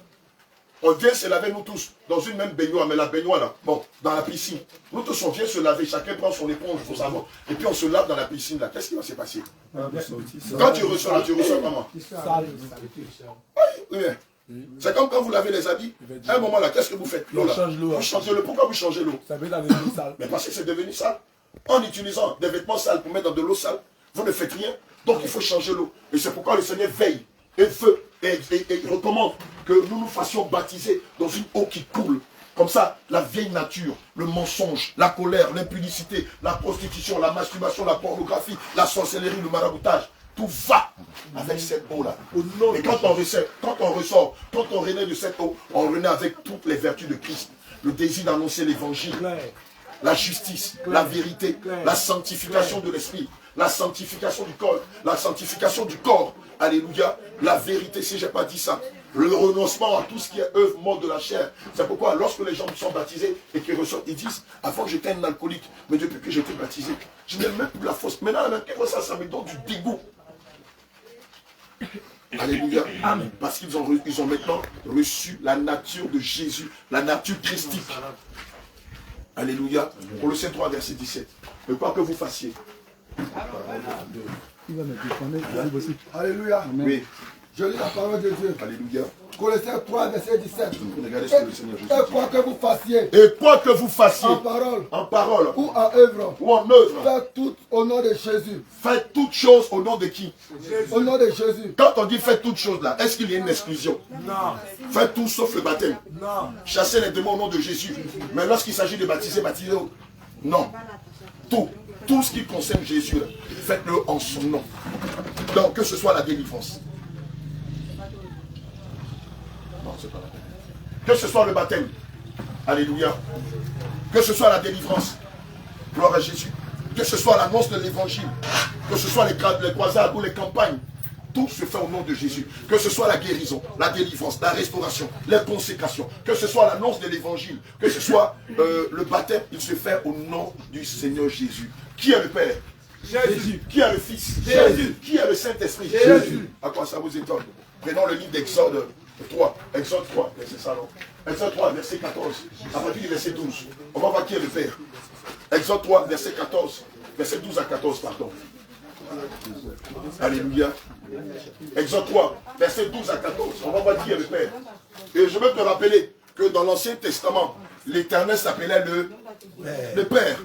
On vient se laver nous tous dans une même baignoire, mais la baignoire là, bon, dans la piscine. Nous tous on vient se laver, chacun prend son éponge, son savon, et puis on se lave dans la piscine là. Qu'est-ce qui va se passer? Quand tu ressors là, tu ressors comment? Oui. C'est comme quand vous lavez les habits. À un moment là, qu'est-ce que vous faites? L'eau là. Vous changez l'eau. Pourquoi vous changez l'eau? Ça veut devenir sale. Mais parce que c'est devenu sale. En utilisant des vêtements sales pour mettre dans de l'eau sale, vous ne faites rien. Donc il faut changer l'eau. Et c'est pourquoi le Seigneur veille et veut et recommande que nous nous fassions baptiser dans une eau qui coule. Comme ça, la vieille nature, le mensonge, la colère, l'impudicité, la prostitution, la masturbation, la pornographie, la sorcellerie, le maraboutage, tout va avec cette eau-là. Et quand on ressort, quand on renaît de cette eau, on renaît avec toutes les vertus de Christ. Le désir d'annoncer l'évangile. la justice, la vérité, la sanctification de l'esprit, la sanctification du corps, la sanctification du corps. Alléluia. La vérité, si je n'ai pas dit ça. Le renoncement à tout ce qui est œuvre morte de la chair. C'est pourquoi lorsque les gens sont baptisés et qu'ils ressortent, ils disent, avant j'étais un alcoolique, mais depuis que j'étais baptisé, je n'ai même plus la force. Maintenant, même ça me donne du dégoût. Alléluia. Amen. Parce qu'ils ont maintenant reçu la nature de Jésus, la nature christique. Alléluia. Colossiens 3, verset 17. Mais quoi que vous fassiez. Alléluia. Oui. Je lis la parole de Dieu. Alléluia. Colossiens 3, verset 17. Regardez ce que le Seigneur Jésus. Et quoi que vous fassiez. Et quoi que vous fassiez. En parole. Ou en œuvre. Ou en œuvre. Faites tout au nom de Jésus. Faites toutes choses au nom de qui? Au nom de Jésus. Quand on dit faites toutes choses là, est-ce qu'il y a une exclusion? Non. Faites tout sauf le baptême. Non. Chassez les démons au nom de Jésus. Mais lorsqu'il s'agit de baptiser, baptisez. Non. Tout ce qui concerne Jésus, faites-le en son nom. Donc que ce soit la délivrance. Non, c'est pas la peine. Que ce soit le baptême. Alléluia. Que ce soit la délivrance. Gloire à Jésus. Que ce soit l'annonce de l'évangile. Que ce soit les croisades ou les campagnes. Tout se fait au nom de Jésus. Que ce soit la guérison, la délivrance, la restauration, les consécrations. Que ce soit l'annonce de l'évangile. Que ce soit le baptême, il se fait au nom du Seigneur Jésus. Qui est le Père? Jésus. Qui est le Fils? Jésus. Qui est le Saint-Esprit? Jésus. À quoi ça vous étonne? Prenons le livre d'Exode 3. Exode 3, c'est ça, non? Exode 3, verset 14. À partir du verset 12. On va voir qui est le Père. Exode 3, verset 14. Verset 12 à 14, pardon. Alléluia. Exode 3, verset 12 à 14. On va voir qui est le Père. Et je veux te rappeler que dans l'Ancien Testament, l'Éternel s'appelait le Père.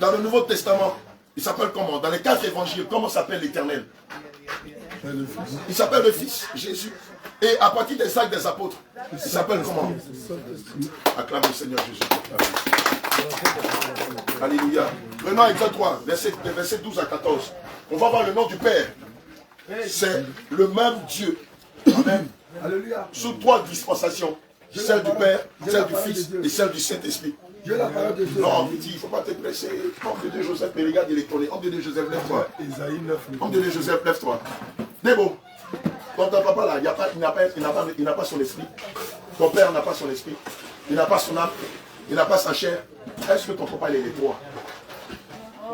Dans le Nouveau Testament, il s'appelle comment? Dans les 4 évangiles, comment s'appelle l'Éternel? Il s'appelle le Fils, Jésus. Et à partir des actes des apôtres, il s'appelle comment? Acclame le Seigneur Jésus. Alléluia. Prenons Exode 3, verset 12 à 14. On va voir le nom du Père. C'est le même Dieu. Amen. Alléluia. Sous 3 dispensations. Celle du Père, celle du Fils et celle du Saint-Esprit. Non, il ne faut pas te presser. Homme de Dieu Joseph, mais regarde, il est collé. Homme de Dieu Joseph, lève-toi. Homme de Dieu Joseph, lève-toi. Débo, ton papa là, il n'a pas son esprit. Ton père n'a pas son esprit. Il n'a pas son âme. Il n'a pas sa chair. Est-ce que ton papa il est 3?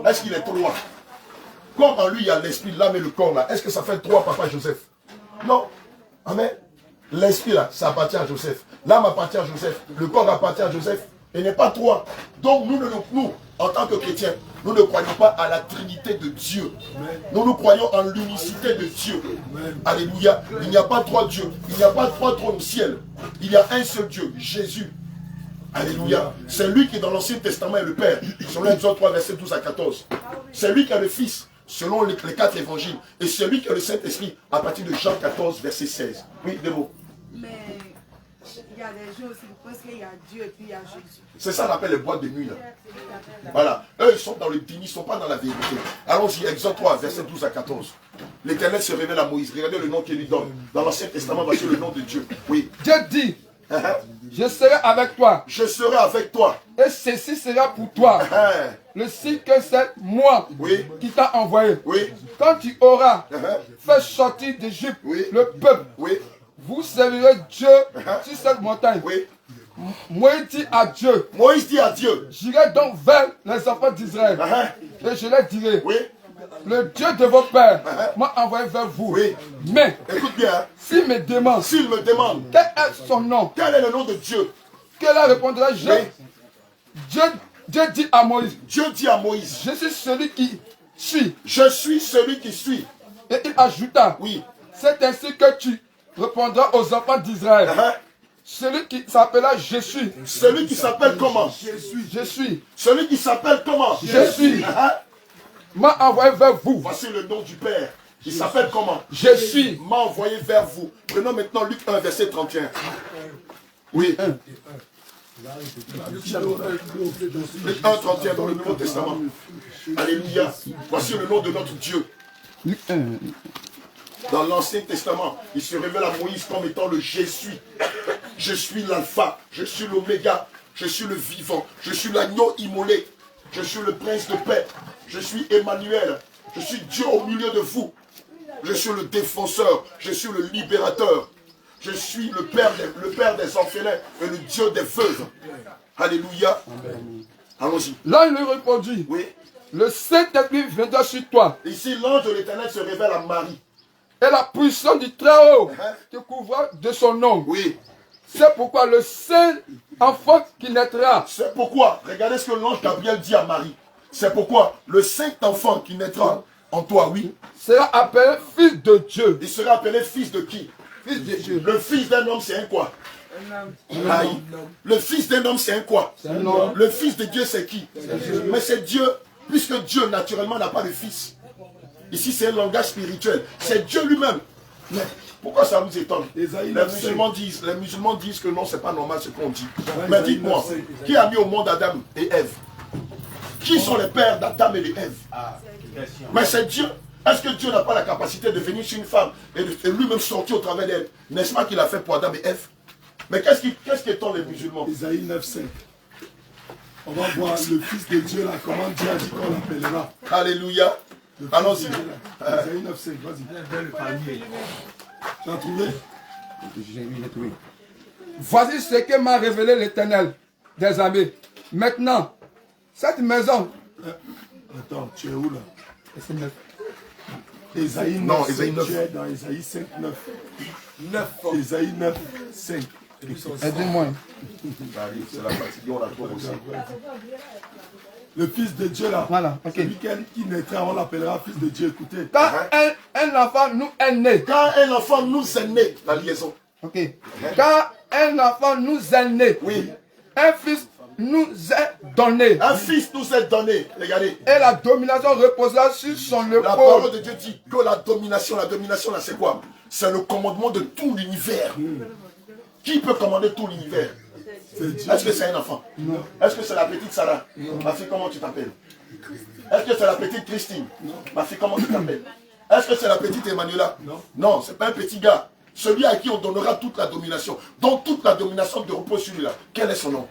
Est-ce qu'il est 3? Comme en lui il y a l'esprit, l'âme et le corps là, est-ce que ça fait 3 papa Joseph? Non. Amen. L'esprit là, ça appartient à Joseph. L'âme appartient à Joseph. Le corps appartient à Joseph. Il n'est pas 3. Donc nous, en tant que chrétiens, nous ne croyons pas à la Trinité de Dieu. Nous croyons en l'unicité de Dieu. Alléluia. Il n'y a pas 3 dieux. Il n'y a pas 3 trônes au ciel. Il y a un seul Dieu, Jésus. Alléluia. C'est lui qui dans l'Ancien Testament est le Père. Selon Exode 3, verset 12 à 14. C'est lui qui est le Fils, selon les 4 évangiles. Et c'est lui qui est le Saint-Esprit, à partir de Jean 14, verset 16. Oui, des mots. Mais il y a des gens aussi qui pensent qu'il y a Dieu et puis il y a Jésus. C'est ça qu'on appelle les boîtes de nuit. Là. Voilà. Eux, ils sont dans le déni, ils ne sont pas dans la vérité. Allons-y, Exode 3, verset 12 à 14. L'Éternel se révèle à Moïse. Regardez le nom qu'il lui donne. Dans l'Ancien Testament, voici le nom de Dieu. Oui. Dieu dit, je serai avec toi. Je serai avec toi. Et ceci sera pour toi. Le signe que c'est moi qui t'a envoyé. Oui. Quand tu auras fait sortir d'Égypte le peuple, vous servirez Dieu sur cette montagne. Moïse dit à Dieu. Moïse dit à Dieu. J'irai donc vers les enfants d'Israël. Et je leur dirai. Le Dieu de vos pères m'a envoyé vers vous. Mais, écoute bien, s'il me demande, quel est son nom, quel est le nom de Dieu, quel répondrai-je? Dieu dit à Moïse. Dieu dit à Moïse. Je suis celui qui suis. Je suis celui qui suis. Et il ajouta. C'est ainsi que tu répondras aux enfants d'Israël. Celui qui s'appellera Je suis. Celui qui s'appelle comment? Je suis. Celui qui s'appelle comment? Je suis. M'a envoyé vers vous. Voici le nom du Père. Il s'appelle comment? Je suis. M'a envoyé vers vous. Prenons maintenant Luc 1, verset 31. Oui. Luc 1, 31 dans le Nouveau Testament. Alléluia. Voici le nom de notre Dieu. Dans l'Ancien Testament, il se révèle à Moïse comme étant le Je suis. Je suis l'alpha, je suis l'oméga, je suis le vivant, je suis l'agneau immolé. Je suis le prince de paix. Je suis Emmanuel. Je suis Dieu au milieu de vous. Je suis le défenseur. Je suis le libérateur. Je suis le père des orphelins et le Dieu des veuves. Alléluia. Allons-y. Là, il lui répondit. Oui. Le Saint-Esprit viendra sur toi. Ici, l'ange de l'Éternel se révèle à Marie. Et la puissance du Très-Haut te couvre de son nom. Oui. C'est pourquoi le Saint enfant qui naîtra. C'est pourquoi, regardez ce que l'ange Gabriel dit à Marie. C'est pourquoi le saint enfant qui naîtra en toi, oui, sera appelé fils de Dieu. il sera appelé fils de qui? Fils de Dieu. Le fils d'un homme, c'est un quoi? Aïe. Le fils d'un homme, c'est un quoi? Un homme. Le fils de Dieu, c'est qui? Mais c'est Dieu, puisque Dieu, naturellement, n'a pas de fils. Ici, c'est un langage spirituel. C'est Dieu lui-même. Mais pourquoi ça vous étonne? Les musulmans disent que non, c'est pas normal ce qu'on dit. Mais dites-moi, qui a mis au monde Adam et Ève? Qui sont les pères d'Adam et d'Ève? Mais c'est Dieu. Est-ce que Dieu n'a pas la capacité de venir sur une femme et lui-même sortir au travers d'elle? N'est-ce pas qu'il a fait pour Adam et Ève? Mais qu'est-ce qu'étant les musulmans? Isaïe 9,5. On va voir le Fils de Dieu là, comment Dieu a dit qu'on l'appellera. Alléluia. Allons-y. Isaïe 9,5, vas-y. Tu as trouvé? Voici ce que m'a révélé l'Éternel des armées. Maintenant, cette maison. Attends, tu es où là? Isaïe 9, Non, Isaïe 9. Tu es dans Isaïe 5, 9. Isaïe 9, 5. Aidez-moi. C'est la fatigue, on la trouve aussi. Le Fils de Dieu là, Voilà, ok. celui qui naîtra, on l'appellera Fils de Dieu. Écoutez. Quand un enfant nous est né. Quand un enfant nous est né, la liaison. Ok. Quand un enfant nous est né. Oui. Un fils nous est donné. Un fils nous est donné. Regardez. Et la domination reposera sur son La épaule. parole de Dieu dit que la domination là, c'est quoi? C'est le commandement de tout l'univers. Qui peut commander tout l'univers? Est-ce que c'est un enfant? Non. Est-ce que c'est la petite Sarah? Ma fille, comment tu t'appelles? Est-ce que c'est la petite Christine? Ma fille, comment tu t'appelles? Est-ce que c'est la petite Emmanuela? Non. Non, c'est pas un petit gars. Celui à qui on donnera toute la domination. Donc toute la domination de repose sur lui-là. Quel est son nom?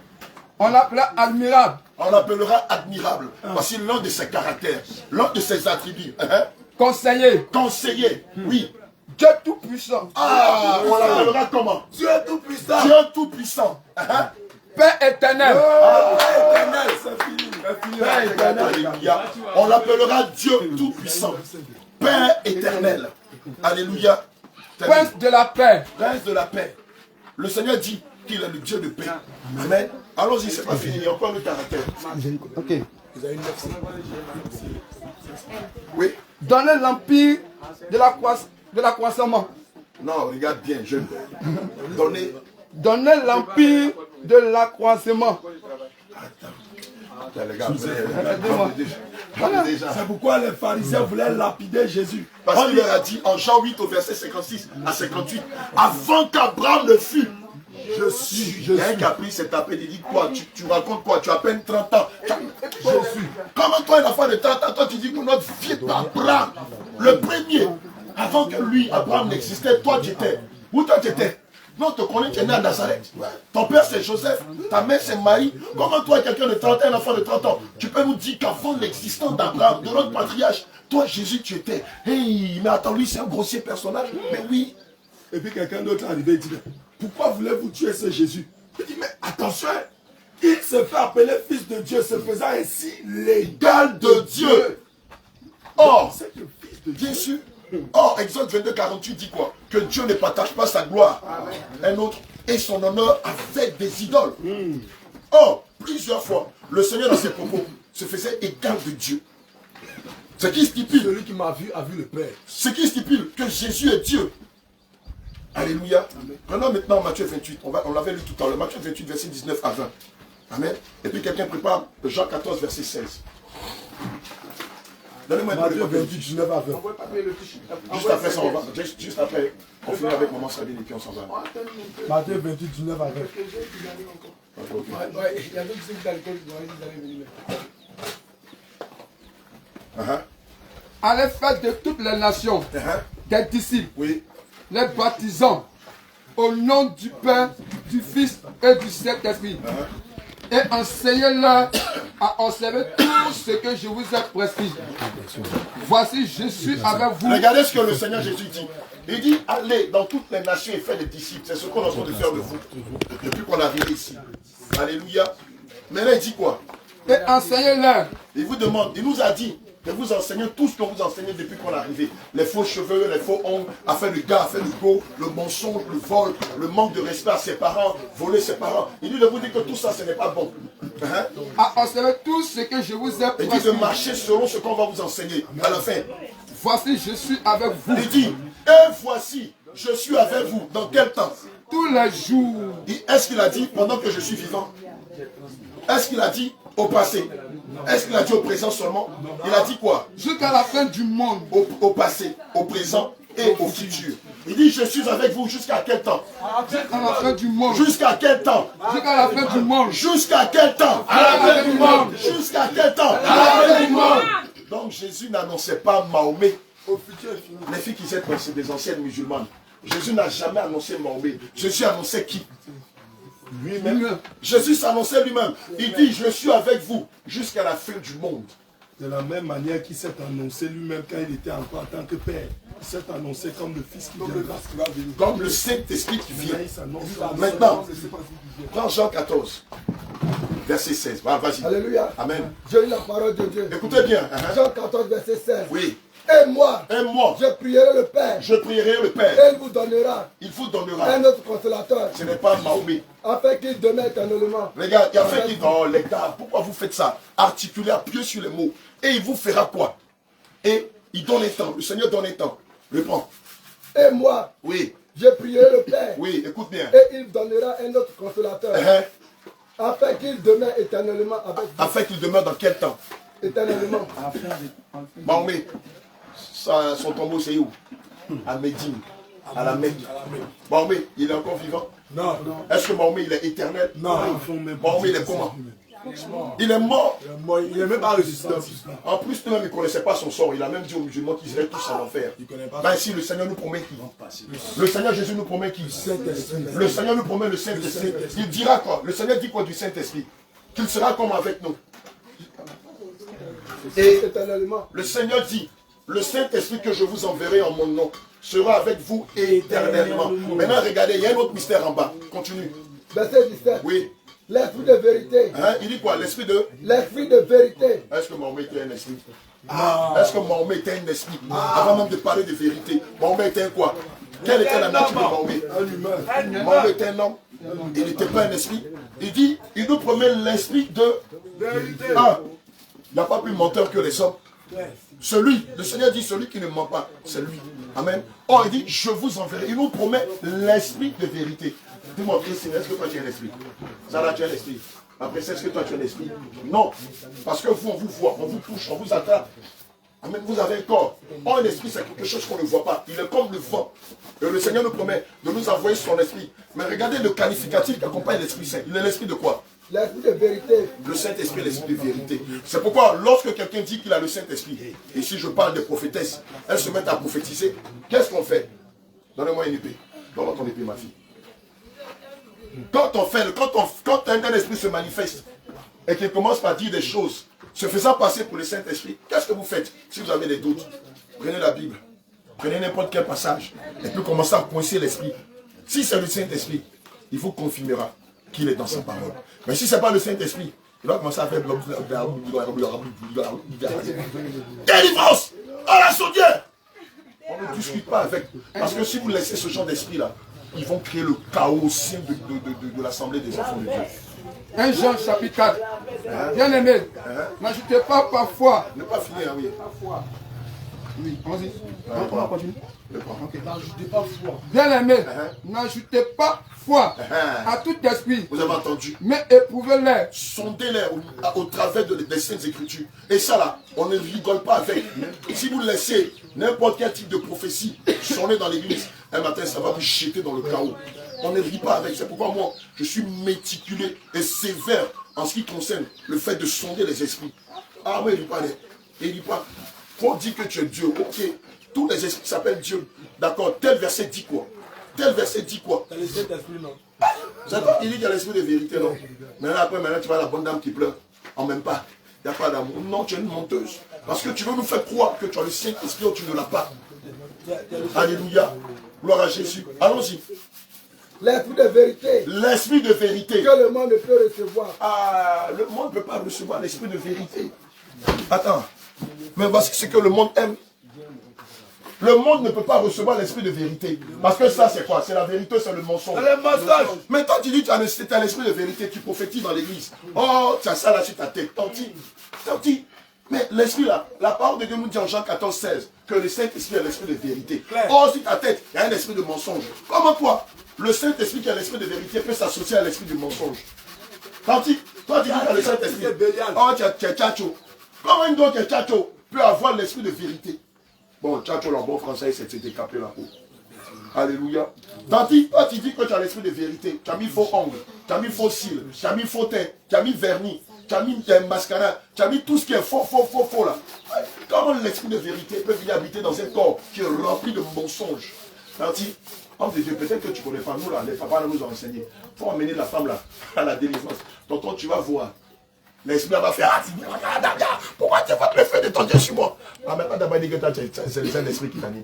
On l'appelera admirable. On l'appellera admirable. Voici l'un de ses caractères, l'un de ses attributs. Conseiller. Conseiller, oui. Dieu tout-puissant. Ah, on l'appellera comment? Dieu tout-puissant. Dieu tout-puissant. Père éternel. Éternel, c'est fini. Père éternel. Alléluia. On l'appellera Dieu tout-puissant. Père éternel. Alléluia. Prince de la paix. Prince de la paix. Le Seigneur dit qu'il est le Dieu de paix. Amen. Allons-y, c'est pas fini. Il y a encore le caractère. Ok. Oui. Donnez l'empire de l'accroissement. Non, regarde bien, jeune. Donnez. Donnez l'empire de l'accroissement. Les gars, C'est pourquoi les pharisiens voulaient lapider Jésus. parce qu'il leur a dit en Jean 8 au verset 56 à 58, avant qu'Abraham ne fût, je suis. Il y a un qui a pris cet appel, il dit quoi? Tu racontes quoi? Tu as à peine 30 ans. Je suis. Comment toi, un enfant de 30 ans, toi tu dis que notre vieux Abraham, le premier, avant que lui, Abraham n'existait, toi tu étais. Où toi tu étais? Non, on te connaît, tu es né à Nazareth. Ton père c'est Joseph, ta mère c'est Marie. Comment toi, quelqu'un de 30 ans, un enfant de 30 ans, tu peux nous dire qu'avant l'existence d'Abraham, de notre patriarche, toi Jésus tu étais. Hey, mais attends, lui c'est un grossier personnage. Mais oui. Et puis quelqu'un d'autre est arrivé et dit, pourquoi voulez-vous tuer ce Jésus? Il dit, mais attention, il se fait appeler fils de Dieu, se faisant ainsi L'égal de Dieu. Or, c'est le fils de bien Dieu. sûr. Or, Exode 22, 48 dit quoi? Que Dieu ne partage pas sa gloire. Un autre et son honneur avec des idoles. Or, plusieurs fois, le Seigneur dans ses propos se faisait égal de Dieu. Ce qui stipule, Celui qui m'a vu a vu le Père. ce qui stipule que Jésus est Dieu. Alléluia. Prenons maintenant Matthieu 28. On l'avait lu tout à l'heure. Matthieu 28, verset 19 à 20. Amen. Et puis quelqu'un prépare Jean 14, verset 16. Donnez-moi un peu Matthieu de papier. 28, 19 à 20. Juste après ça, on va. Juste après, on finit avec Maman Sabine et puis on s'en va. Matthieu 28, 19 à 20. Ok. Il y a d'autres qui sont à l'école, ils allaient venir. Allez faire de toutes les nations des disciples, Oui. les baptisant au nom du Père, du Fils et du Saint-Esprit, Et enseignez-leur à observer tout ce que je vous ai prescrit. Voici, je suis avec vous. Regardez ce que le Seigneur Jésus dit. Il dit, allez dans toutes les nations et faites des disciples. C'est ce qu'on est en train de faire de vous. Depuis qu'on est arrivé ici. Alléluia. Maintenant, il dit quoi? Et enseignez-leur. Il vous demande, il nous a dit de vous enseigner tout ce qu'on vous enseignait depuis qu'on est arrivé. Les faux cheveux, les faux ongles, à faire le gars, à faire le go, le mensonge, le vol, le manque de respect à ses parents, voler ses parents. Il dit de vous dire que tout ça, ce n'est pas bon. Hein? À observer tout ce que je vous ai Il dit prescrit. de marcher selon ce qu'on va vous enseigner. À la fin, Voici, je suis avec vous. il dit, et voici, je suis avec vous. Dans quel temps? Tous les jours. Est-ce qu'il a dit pendant que je suis vivant? Est-ce qu'il a dit au passé? Est-ce qu'il a dit au présent seulement? Il a dit quoi? Jusqu'à la fin du monde. Au passé, au présent et au futur. Il dit, je suis avec vous jusqu'à quel temps? Jusqu'à la fin du monde. Jusqu'à quel temps? Jusqu'à la fin du monde. Jusqu'à quel temps? À la fin du monde. Jusqu'à quel temps? À la fin du monde. Donc Jésus n'annonçait pas Mahomet. Les filles qui étaient c'est des anciennes musulmanes. Jésus n'a jamais annoncé Mahomet. Jésus annonçait qui? Lui-même. Jésus s'annonçait lui-même. Il dit, je suis avec vous jusqu'à la fin du monde. De la même manière qu'il s'est annoncé lui-même quand il était encore en tant que père. Il s'est annoncé comme le fils qui viendra. Comme le Saint-Esprit qui vient. Il s'annonce. Maintenant, prends Jean 14, verset 16. Vas-y. Alléluia. Amen. J'ai eu la parole de Dieu. Écoutez bien. Jean 14, verset 16. Oui. Et moi, Aime-moi. je prierai le Père. Je prierai le Père. Et il vous donnera Il vous donnera. un autre consolateur. Ce n'est pas Mahomet. Afin qu'il demeure éternellement. Regarde, il y a fait qui dans les gars. Pourquoi vous faites ça? Articulez, appuyez sur les mots. Et il vous fera quoi? Et il donne un temps. Le Seigneur donne un temps. Reprends. Et moi, Oui. je prierai le Père. Oui, écoute bien. Et il donnera un autre consolateur. Afin qu'il demeure éternellement avec vous. Afin qu'il demeure dans quel temps? Éternellement. Mahomet. Son tombeau, c'est où? À Médine. À la Mecque. Mahomet, il est encore vivant? Non. Est-ce que Mahomet, il est éternel? Non, ils font même pas. Mahomet, il est comment? Il est mort. Il n'est même pas ressuscité. En plus, lui-même, il ne connaissait pas son sort. Il a même dit aux musulmans qu'ils iraient tous en enfer. Ben, si le Seigneur nous promet qui? Le Seigneur Jésus nous promet qui? Le Seigneur nous promet le Saint-Esprit. Il dira quoi? Le Seigneur dit quoi du Saint-Esprit? Qu'il sera comme avec nous. Et éternellement. Le Seigneur dit, le Saint-Esprit que je vous enverrai en mon nom sera avec vous éternellement. Maintenant, regardez, il y a un autre mystère en bas. Continue. Verset 17. Oui. L'esprit de vérité. Hein? Il dit quoi? L'esprit de? L'esprit de vérité. Est-ce que Mahomet était un esprit? Est-ce que Mahomet était un esprit? Avant même de parler de vérité, Mahomet était un quoi? Quelle était la nature de Mahomet? Un humain. Mahomet était un homme. Il n'était pas un esprit. Il dit, il nous promet l'esprit de vérité. Il n'y a pas plus menteur que les hommes. Celui, le Seigneur dit, celui qui ne ment pas, c'est lui. Amen. Oh, il dit, je vous enverrai. Il nous promet l'esprit de vérité. Dis-moi, Christine, est-ce que toi tu es un esprit? Sarah, tu es un esprit. Après, est-ce que toi tu es un esprit? Non. Parce que vous, on vous voit, on vous touche, on vous attrape. Amen. Vous avez un corps. Oh, un esprit, c'est quelque chose qu'on ne voit pas. Il est comme le vent. Et le Seigneur nous promet de nous envoyer son esprit. Mais regardez le qualificatif qui accompagne l'Esprit Saint. Il est l'esprit de quoi? L'esprit de vérité. Le Saint-Esprit est l'esprit de vérité. C'est pourquoi lorsque quelqu'un dit qu'il a le Saint-Esprit, et si je parle des prophétesses, elles se mettent à prophétiser, qu'est-ce qu'on fait? Donnez-moi une épée. Donne-moi ton épée, ma fille. Quand un esprit se manifeste et qu'il commence par dire des choses, se faisant passer pour le Saint-Esprit, qu'est-ce que vous faites? Si vous avez des doutes, prenez la Bible, prenez n'importe quel passage, et puis commencez à coincer l'esprit. Si c'est le Saint-Esprit, il vous confirmera qu'il est dans sa parole. Mais si ce n'est pas le Saint-Esprit, il va commencer à faire délivrance à la chaudière. On ne discute pas avec. Parce que si vous laissez ce genre d'esprit-là, ils vont créer le chaos au sein de l'assemblée des enfants de Dieu. 1 Jean chapitre 4. Bien aimé, n'ajoutez pas parfois. Ne pas finir, oui. Oui, vas-y. On va continuer. N'ajoutez pas foi. Bien aimé, n'ajoutez pas foi à tout esprit. Vous avez entendu? Mais éprouvez-les. Sondez-les au travers des Saintes Écritures. Et ça là, on ne rigole pas avec. Si vous laissez n'importe quel type de prophétie sonner dans l'église, un matin ça va vous jeter dans le chaos. On ne rit pas avec. C'est pourquoi moi, je suis méticuleux et sévère en ce qui concerne le fait de sonder les esprits. Ah mais il ne rit pas. Il ne rit pas. Quand on dit que tu es Dieu, ok. Tous les esprits s'appellent Dieu. D'accord. Tel verset dit quoi? Tel verset dit quoi? T'as le Saint-Esprit, non? C'est toi qui dis qu'il y a l'esprit de vérité, non? Mais là, après, maintenant, tu vois la bonne dame qui pleure. En même pas. Il n'y a pas d'amour. Non, tu es une menteuse. Parce que tu veux nous faire croire que tu as le Saint-Esprit ou tu ne l'as pas. Alléluia. Gloire à Jésus. Allons-y. L'esprit de vérité. L'esprit de vérité. Que le monde ne peut recevoir. Ah, le monde ne peut pas recevoir l'esprit de vérité. Attends. Mais voici ce que le monde aime. Le monde ne peut pas recevoir l'esprit de vérité. Parce que ça, c'est quoi? C'est la vérité, c'est le mensonge. C'est le mensonge. Mais toi, tu dis que tu as l'esprit de vérité, tu prophétises dans l'église. Oh, tu as ça là sur ta tête. Tanti. Mais l'esprit là, la parole de Dieu nous dit en Jean 14, 16, que le Saint-Esprit est l'esprit de vérité. Oh, sur ta tête, il y a un esprit de mensonge. Comment toi, le Saint-Esprit qui est l'esprit de vérité peut s'associer à l'esprit du mensonge? Tanti, toi, tu dis que tu as le Saint-Esprit. Oh, tu es tchatcho. Comment une donc tchatcho peut avoir l'esprit de vérité? Bon, tchatcho, en bon français, c'est décapé la peau. Alléluia. Tanti, toi, tu dis que tu as l'esprit de vérité. Tu as mis faux ongles, tu as mis faux cils, tu as mis faux teint, tu as mis vernis, tu as mis mascara, tu as mis tout ce qui est faux là. Comment l'esprit de vérité peut venir habiter dans un corps qui est rempli de mensonges? Tanti, homme de Dieu, peut-être que tu ne connais pas nous là, les papas nous ont enseigné. Il faut emmener la femme là à la délivrance. Tonton, tu vas voir. L'esprit va faire, ah, pourquoi tu vas te faire de ton Dieu sur moi? Ah, mais pas d'abord dire que c'est un esprit qui t'a mis.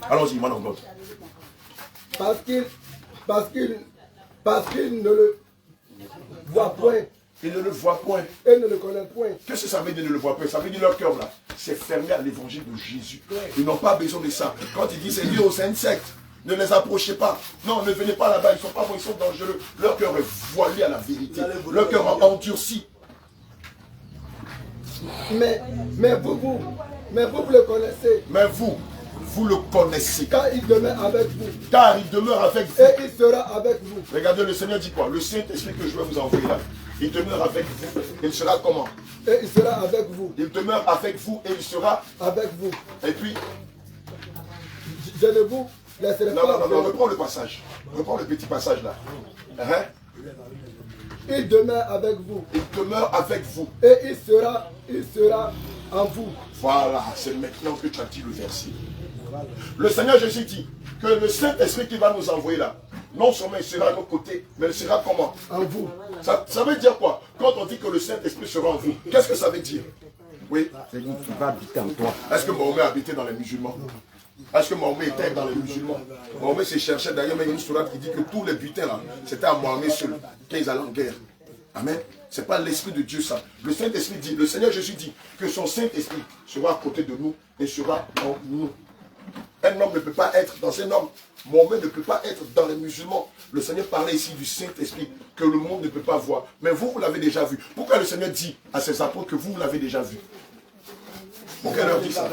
Allons-y, man of God. Parce qu'il ne le voit point. Il ne le voit point. Et ne le connaît point. Qu'est-ce que ça veut dire de ne le voir point? Ça veut dire leur cœur là, c'est fermé à l'évangile de Jésus. Ils n'ont pas besoin de ça. Quand ils disent c'est Dieu, c'est une secte, ne les approchez pas. Non, ne venez pas là-bas, ils ne sont pas bons, ils sont dangereux. Leur cœur est voilé à la vérité. Leur cœur est endurci. Mais vous le connaissez. Mais vous le connaissez. Car il demeure avec vous. Car il demeure avec vous. Et il sera avec vous. Regardez, le Seigneur dit quoi? Le Saint-Esprit que je vais vous envoyer là, il demeure avec vous. Il sera comment? Et il sera avec vous. Il demeure avec vous et il sera avec vous. Et puis, je ne vous laisserai pas. Non, reprends le passage. Reprends le petit passage là. Il demeure avec vous. Il demeure avec vous. Et il sera en vous. Voilà, c'est maintenant que tu as dit le verset. Le Seigneur Jésus dit que le Saint-Esprit qui va nous envoyer là, non seulement il sera à nos côtés, mais il sera comment? En vous. Ça veut dire quoi? Quand on dit que le Saint-Esprit sera en vous, qu'est-ce que ça veut dire? Oui. C'est-à-dire qu'il va habiter en toi. Est-ce que Mahomet habitait dans les musulmans? Est-ce que Mahomet était dans les musulmans? Mahomet se cherchait, d'ailleurs, mais il y a une sourate qui dit que tous les butins là, c'était à Mahomet seul, qu'ils allaient en guerre. Amen. Ce n'est pas l'Esprit de Dieu ça. Le Saint-Esprit dit, le Seigneur Jésus dit que son Saint-Esprit sera à côté de nous et sera en nous. Un homme ne peut pas être dans un homme. Mahomet ne peut pas être dans les musulmans. Le Seigneur parlait ici du Saint-Esprit que le monde ne peut pas voir. Mais vous, vous l'avez déjà vu. Pourquoi le Seigneur dit à ses apôtres que vous l'avez déjà vu? Pourquoi il leur dit ça?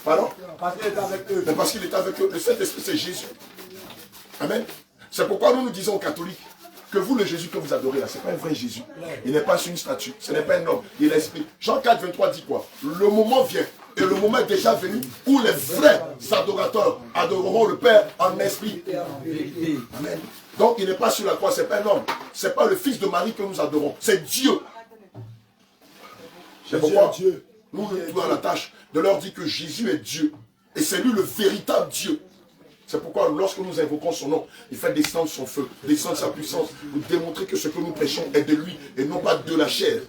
Pardon? Parce qu'il était avec eux. Mais parce qu'il était avec eux. Le Saint-Esprit, c'est Jésus. Amen. C'est pourquoi nous disons aux catholiques que vous, le Jésus que vous adorez là, ce n'est pas un vrai Jésus. Il n'est pas sur une statue. Ce n'est pas un homme. Il est l'Esprit. Jean 4, 23 dit quoi? Le moment vient. Et le moment est déjà venu où les vrais adorateurs adoreront le Père en esprit. Amen. Donc il n'est pas sur la croix, ce n'est pas un homme. Ce n'est pas le Fils de Marie que nous adorons. C'est Dieu. C'est pourquoi nous avons la tâche de leur dire que Jésus est Dieu. Et c'est lui le véritable Dieu. C'est pourquoi lorsque nous invoquons son nom, il fait descendre son feu, descendre sa puissance, pour démontrer que ce que nous prêchons est de lui et non pas de la chair.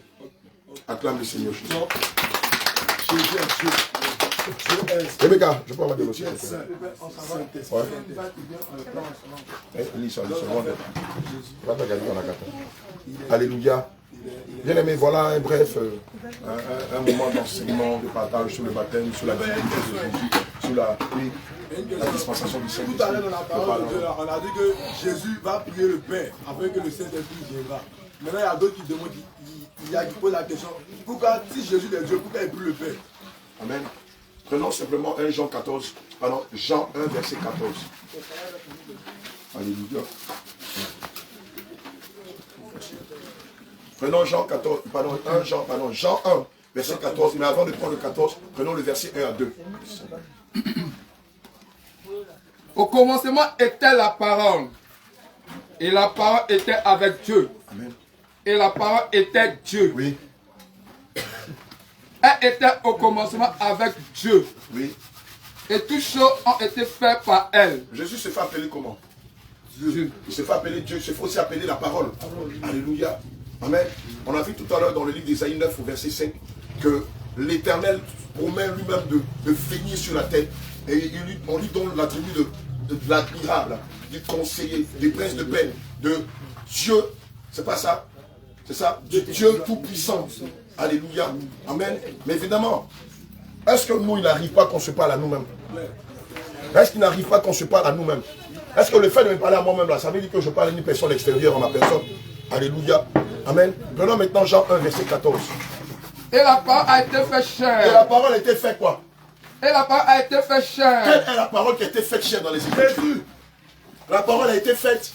Acclame le Seigneur Jésus. Rebecca, je peux avoir des dossiers. Alléluia. Bien aimé, voilà un bref, un moment d'enseignement, de partage sur le baptême, sur la divinité de Jésus, sur la dispensation du Saint-Esprit. Tout à l'heure dans la parole de Dieu, on a dit que Jésus va prier le Père afin que le Saint-Esprit viendra. Maintenant, il y a d'autres qui demandent, qui posent la question, pourquoi, si Jésus est Dieu, pourquoi il prie le Père? Amen. Prenons simplement 1 Jean 14, pardon, Jean 1, verset 14. Alléluia. Prenons Jean 14, pardon, Jean 1, verset 14. Mais avant de prendre le 14, prenons le verset 1 à 2. Au commencement était la parole. Et la parole était avec Dieu. Amen. Et la parole était Dieu. Oui. Elle était au commencement avec Dieu. Oui. Et toutes choses ont été faites par elle. Jésus se fait appeler comment? Dieu. Il se fait appeler Dieu, il se fait aussi appeler la parole. Alléluia. Amen. On a vu tout à l'heure dans le livre d'Ésaïe 9 au verset 5 que l'Éternel promet lui-même de venir sur la terre. Et on lui donne l'attribut de l'admirable, du conseiller, du prince de paix, de Dieu. C'est pas ça? C'est ça? Du Dieu tout-puissant. Alléluia. Amen. Mais évidemment, est-ce que nous, il n'arrive pas qu'on se parle à nous-mêmes? Est-ce qu'il n'arrive pas qu'on se parle à nous-mêmes? Est-ce que le fait de me parler à moi-même, là, ça veut dire que je parle à une personne extérieure en ma personne? Alléluia. Amen. Prenons maintenant Jean 1, verset 14. Et la parole a été faite chair. Et la parole a été faite quoi? Et la parole a été faite chair. Quelle est la parole qui a été faite chair dans les Écritures? La parole a été faite.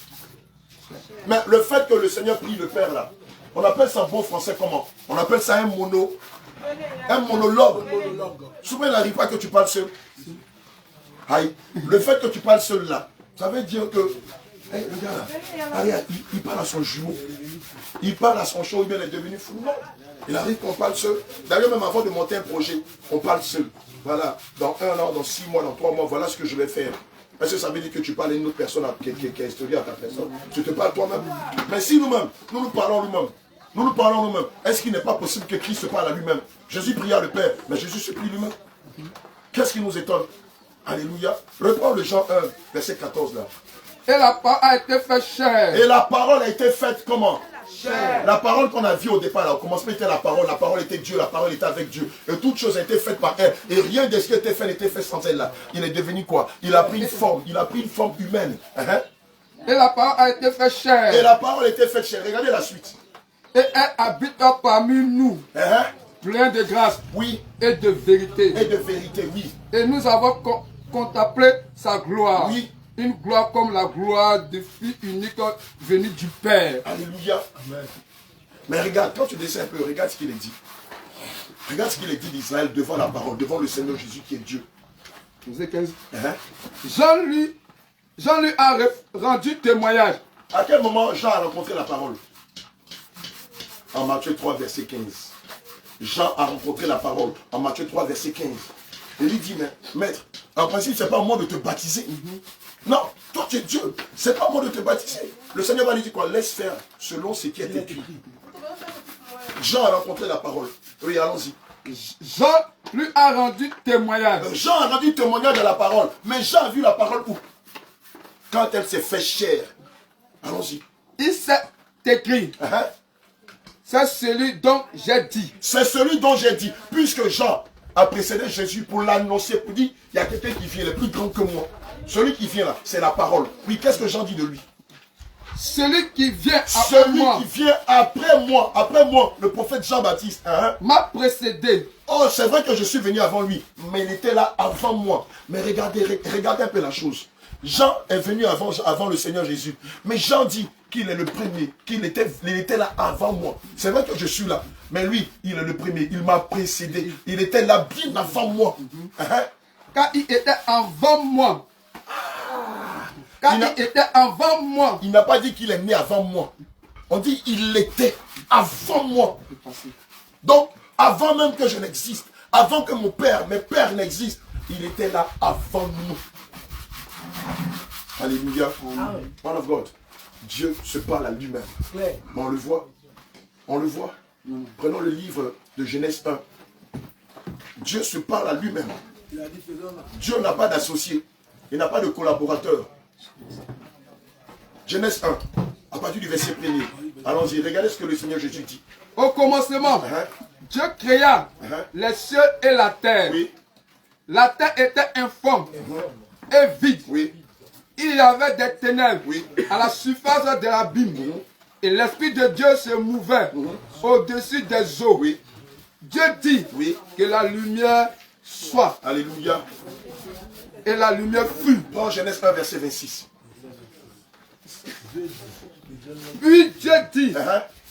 Mais le fait que le Seigneur prie le Père là, on appelle ça en bon français comment? On appelle ça un monologue. Souvent il n'arrive pas que tu parles seul. Aïe. Le fait que tu parles seul là, ça veut dire que, hey, le gars là, allez, il parle à son jumeau. Il parle à son show, il est devenu fou. Non. Il arrive qu'on parle seul. D'ailleurs, même avant de monter un projet, on parle seul. Voilà, dans 1 an, dans 6 mois, dans 3 mois, voilà ce que je vais faire. Est-ce que ça veut dire que tu parles à une autre personne qui est historique à ta personne? Tu te parles toi-même. Mais si nous-mêmes, nous parlons nous-mêmes, est-ce qu'il n'est pas possible que Christ se parle à lui-même? Jésus pria le Père, mais Jésus se prie lui-même. Qu'est-ce qui nous étonne? Alléluia. Reprends le Jean 1, verset 14 là. Et la parole a été faite chair. Et la parole a été faite comment? Chair. La parole qu'on a vue au départ, là, au commencement était la parole était Dieu, la parole était avec Dieu. Et toute chose a été faite par elle. Et rien de ce qui était fait n'était fait sans elle là. Il est devenu quoi? Il a pris une forme humaine. Et la parole a été faite chair. Et la parole a été faite chair. Regardez la suite. Et elle habite parmi nous. Plein de grâce. Oui. Et de vérité. Et de vérité, oui. Et nous avons contemplé sa gloire. Oui. Une gloire comme la gloire du Fils unique venu du Père. Alléluia. Amen. Mais regarde, quand tu descends un peu, regarde ce qu'il est dit. Regarde ce qu'il est dit d'Israël devant la parole, devant le Seigneur Jésus qui est Dieu. Jean lui a rendu témoignage. À quel moment Jean a rencontré la parole? En Matthieu 3, verset 15. Jean a rencontré la parole en Matthieu 3, verset 15. Et lui dit, mais maître, en principe, c'est pas au moment de te baptiser. Non, toi tu es Dieu. C'est pas au moment de te baptiser. Le Seigneur va lui dire quoi? Laisse faire selon ce qui est écrit. Jean a rencontré la parole. Oui, allons-y. Jean lui a rendu témoignage. Jean a rendu témoignage de la parole. Mais Jean a vu la parole où? Quand elle s'est fait chair. Allons-y. Il s'est écrit. C'est celui dont j'ai dit. C'est celui dont j'ai dit. Puisque Jean a précédé Jésus pour l'annoncer, pour dire, il y a quelqu'un qui vient, il est plus grand que moi. Celui qui vient là, c'est la parole. Oui, qu'est-ce que Jean dit de lui? Celui qui vient après moi. Celui qui vient après moi, le prophète Jean-Baptiste, m'a précédé. Oh, c'est vrai que je suis venu avant lui, mais il était là avant moi. Mais regardez un peu la chose. Jean est venu avant le Seigneur Jésus. Mais Jean dit qu'il est le premier, qu'il était là avant moi. C'est vrai que je suis là, mais lui, il est le premier. Il m'a précédé. Il était là bien avant moi. Car il était avant moi. Il était avant moi. Il n'a pas dit qu'il est né avant moi. On dit il était avant moi. Donc, avant même que je n'existe, avant que mes pères n'existent, il était là avant nous. Alléluia. Man of God. Dieu se parle à lui-même. Mais on le voit. On le voit. Prenons le livre de Genèse 1. Dieu se parle à lui-même. Dieu n'a pas d'associé. Il n'a pas de collaborateur. Genèse 1, à partir du verset 1er. Allons-y, regardez ce que le Seigneur Jésus dit. Au commencement, Dieu créa les cieux et la terre. Oui. La terre était informe et vide. Oui. Il y avait des ténèbres à la surface de l'abîme. Et l'Esprit de Dieu se mouvait au-dessus des eaux. Dieu dit que la lumière soit. Alléluia. Et la lumière fut. Prends Genèse 1, verset 26. Puis Dieu dit,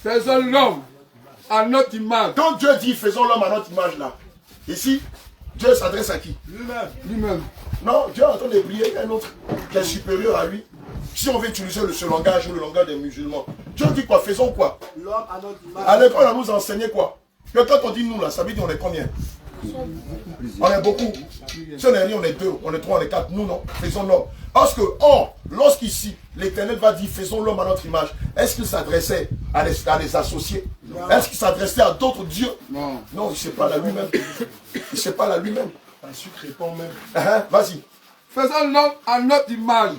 faisons l'homme à notre image. Quand Dieu dit, faisons l'homme à notre image là, ici, Dieu s'adresse à qui? Lui-même. Non, Dieu est en train de prier un autre qui est supérieur à lui. Si on veut utiliser ce langage ou le langage des musulmans, Dieu dit quoi? Faisons quoi? L'homme à notre image. À l'école, on nous a enseigné quoi? Que quand on dit nous là, ça veut dire on est combien? On est beaucoup. Si on est rien, on est 2, on est 3, on est 4. Nous non, faisons l'homme. Parce que, lorsqu'ici, l'Éternel va dire, faisons l'homme à notre image, est-ce qu'il s'adressait à les associés? Est-ce qu'il s'adressait à d'autres dieux? Non. Non, il ne sait pas à lui-même. Il ne sait pas à lui-même. Un sucre répond même. Vas-y. Faisons l'homme à notre image,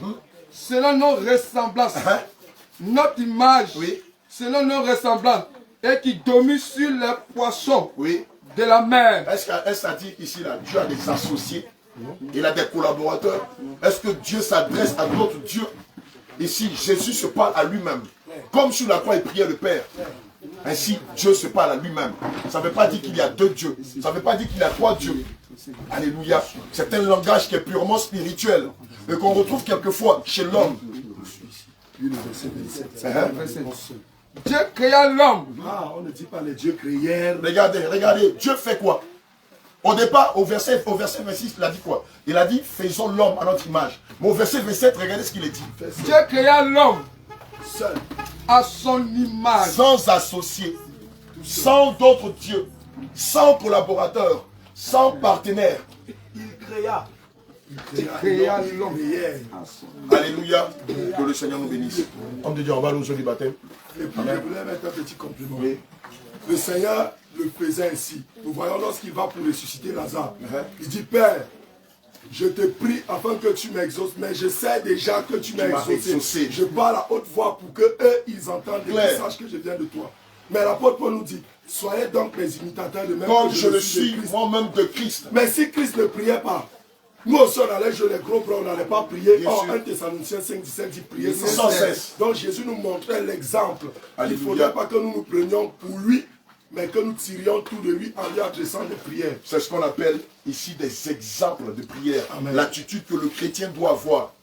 selon nos ressemblances. Notre image, selon nos ressemblances, et qui domine sur les poissons de la mer. Est-ce que ça dit ici, là, Dieu a des associés? Il a des collaborateurs. Est-ce que Dieu s'adresse à d'autres dieux? Ici, Jésus se parle à lui-même. Comme sur la croix, il priait le Père. Ainsi, Dieu se parle à lui-même. Ça ne veut pas dire qu'il y a deux dieux. Ça ne veut pas dire qu'il y a trois dieux. Alléluia. C'est un langage qui est purement spirituel. Et qu'on retrouve quelquefois chez l'homme. Dieu créa l'homme. On ne dit pas les dieux créèrent. Regardez. Dieu fait quoi? Au départ, au verset 26, il a dit quoi? Il a dit, faisons l'homme à notre image. Mais au verset 27, regardez ce qu'il est dit. Dieu créa l'homme seul, à son image. Sans associé, sans d'autres dieux, sans collaborateurs, sans partenaires. il créa. Il créa l'homme. Alléluia. Que le Seigneur nous bénisse. Homme de Dieu, on va au jour du baptême. Et puis, je voulais mettre un petit compliment. Le Seigneur le faisait ainsi. Nous voyons lorsqu'il va pour ressusciter Lazare. Il dit, Père, je te prie afin que tu m'exauces, mais je sais déjà que tu m'as exaucé. Je parle à haute voix pour que eux, ils entendent et qu'ils sachent que je viens de toi. Mais l'apôtre Paul nous dit, soyez donc mes imitateurs de même comme que je le suis moi-même de Christ. Mais si Christ ne priait pas, nous aussi on allait jouer les gros bras, on n'allait pas prier. Or, 1 Thessaloniciens 5,17 dit prier sans cesse. Donc Jésus nous montrait l'exemple. Il ne faudrait pas que nous nous prenions pour lui, mais que nous tirions tout de lui en lui adressant des prières. C'est ce qu'on appelle ici des exemples de prière. L'attitude que le chrétien doit avoir.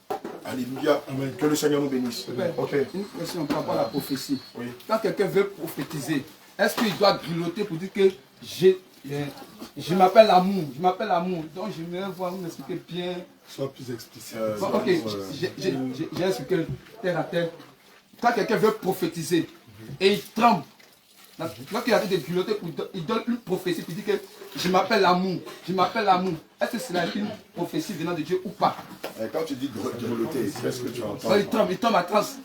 Alléluia. Amen. Que le Seigneur nous bénisse. Une question par rapport à la prophétie. Quand quelqu'un veut prophétiser, est-ce qu'il doit grignoter pour dire que je m'appelle l'amour, donc je vais voir, vous m'expliquer bien. Sois plus explicite. J'ai expliqué terre à terre. Quand quelqu'un veut prophétiser et il tremble, quand il a dit de grignoter, il donne une prophétie pour dire que je m'appelle l'amour, Est-ce que c'est une prophétie venant de Dieu ou pas? Quand tu dis grignoter, qu'est-ce que tu entends? Il tombe à transe.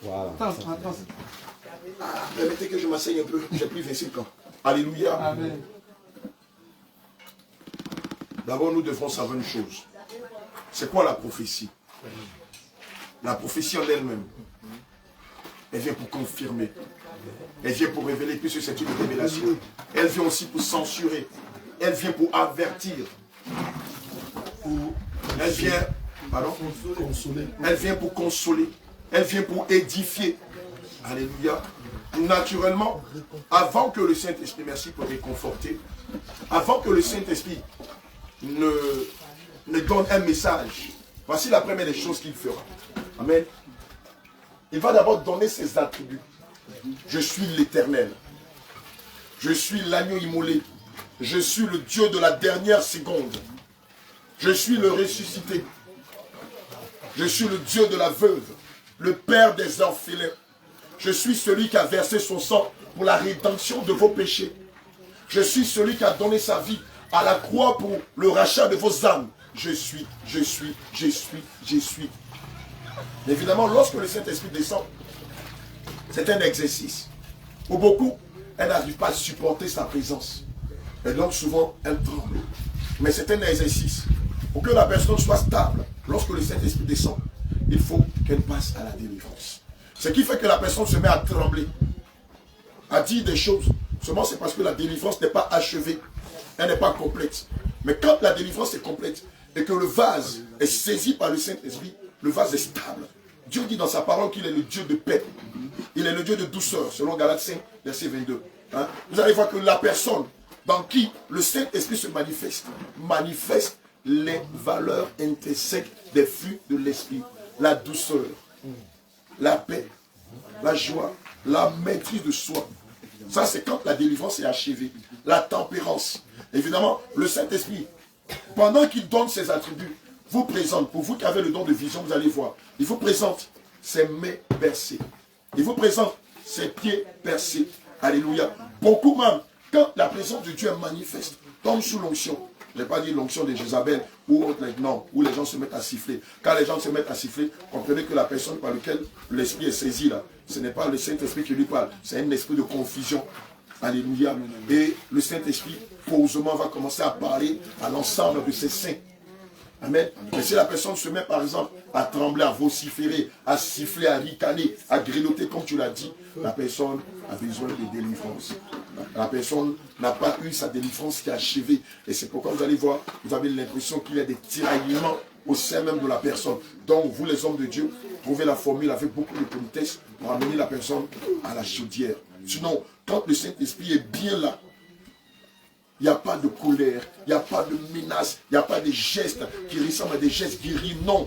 Permettez que je m'asseye un peu, j'ai plus 25 ans. Alléluia. Amen. D'abord, nous devons savoir une chose. C'est quoi la prophétie? La prophétie en elle-même, elle vient pour confirmer. Elle vient pour révéler, puisque c'est une révélation. Elle vient aussi pour censurer. Elle vient pour avertir. Elle vient, consoler. Elle vient pour consoler. Elle vient pour édifier. Alléluia. Naturellement, avant que le Saint-Esprit, merci pour réconforter, avant que le Saint-Esprit ne donne un message, voici la première des choses qu'il fera. Amen. Il va d'abord donner ses attributs. Je suis l'Éternel. Je suis l'agneau immolé. Je suis le Dieu de la dernière seconde. Je suis le ressuscité. Je suis le Dieu de la veuve, le Père des orphelins. Je suis celui qui a versé son sang pour la rédemption de vos péchés. Je suis celui qui a donné sa vie à la croix pour le rachat de vos âmes. Je suis. Évidemment, lorsque le Saint-Esprit descend, c'est un exercice. Pour beaucoup, elle n'arrive pas à supporter sa présence. Et donc souvent, elle tremble. Mais c'est un exercice. Pour que la personne soit stable, lorsque le Saint-Esprit descend, il faut qu'elle passe à la délivrance. Ce qui fait que la personne se met à trembler, à dire des choses. Seulement c'est parce que la délivrance n'est pas achevée. Elle n'est pas complète. Mais quand la délivrance est complète et que le vase est saisi par le Saint-Esprit, le vase est stable. Dieu dit dans sa parole qu'il est le Dieu de paix. Il est le Dieu de douceur, selon Galates 5, verset 22. Vous allez voir que la personne dans qui le Saint-Esprit se manifeste les valeurs intrinsèques des fruits de l'Esprit. La douceur, la paix, la joie, la maîtrise de soi. Ça, c'est quand la délivrance est achevée. La tempérance. Évidemment, le Saint-Esprit, pendant qu'il donne ses attributs, vous présente, pour vous qui avez le don de vision, vous allez voir, il vous présente ses mains percées. Il vous présente ses pieds percés. Alléluia. Beaucoup même, quand la présence de Dieu est manifeste, tombe sous l'onction, Je n'ai pas dit l'onction de Jézabel ou autre, non, où les gens se mettent à siffler. Quand les gens se mettent à siffler, comprenez que la personne par laquelle l'esprit est saisi là, ce n'est pas le Saint-Esprit qui lui parle, c'est un esprit de confusion. Alléluia. Et le Saint-Esprit, posément, va commencer à parler à l'ensemble de ses saints. Amen. Mais si la personne se met par exemple à trembler, à vociférer, à siffler, à ricaner, à grelotter comme tu l'as dit, la personne a besoin de délivrance. La personne n'a pas eu sa délivrance qui est achevée. Et c'est pourquoi vous allez voir, vous avez l'impression qu'il y a des tiraillements au sein même de la personne. Donc vous les hommes de Dieu, trouvez la formule avec beaucoup de politesse pour amener la personne à la chaudière. Sinon, quand le Saint-Esprit est bien là, il n'y a pas de colère, il n'y a pas de menace, il n'y a pas de gestes qui ressemblent à des gestes guéris. Non.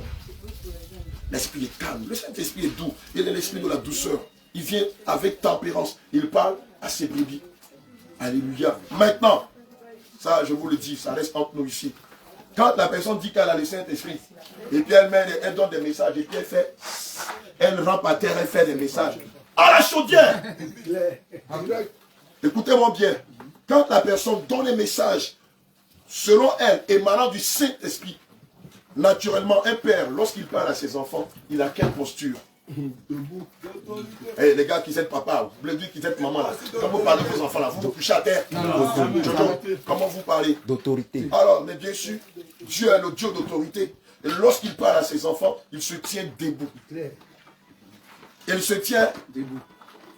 L'esprit est calme, le Saint-Esprit est doux, il est l'esprit de la douceur. Il vient avec tempérance, il parle à ses brebis. Alléluia. Maintenant, ça je vous le dis, ça reste entre nous ici. Quand la personne dit qu'elle a le Saint-Esprit, et puis elle donne des messages, et puis elle rampe à terre, elle fait des messages. À la chaudière! Écoutez-moi bien. Quand la personne donne un message, selon elle, émanant du Saint-Esprit, naturellement, un père, lorsqu'il parle à ses enfants, il a quelle posture? Hey, les gars qui êtes papa, vous voulez dire qui êtes maman là, quand vous parlez de vos enfants là, vous vous couchez à terre. Comment vous parlez? D'autorité. Alors, mais bien sûr, Dieu est le Dieu d'autorité. Et lorsqu'il parle à ses enfants, il se tient debout. Il se tient debout.